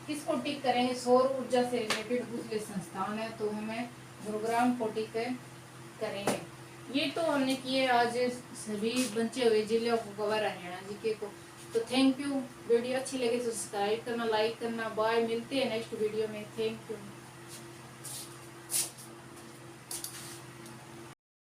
A: किसको टिक करेंगे? सौर ऊर्जा से रिलेटेड कुछ संस्थान है तो हमें गुरुग्राम को टिक करेंगे। ये तो हमने किए आज सभी बचे हुए जिलों को कवर हरियाणा जीके को। तो थैंक यू। वीडियो अच्छी लगे तो सब्सक्राइब करना, लाइक करना। बाय, मिलते हैं नेक्स्ट वीडियो में। Thank you.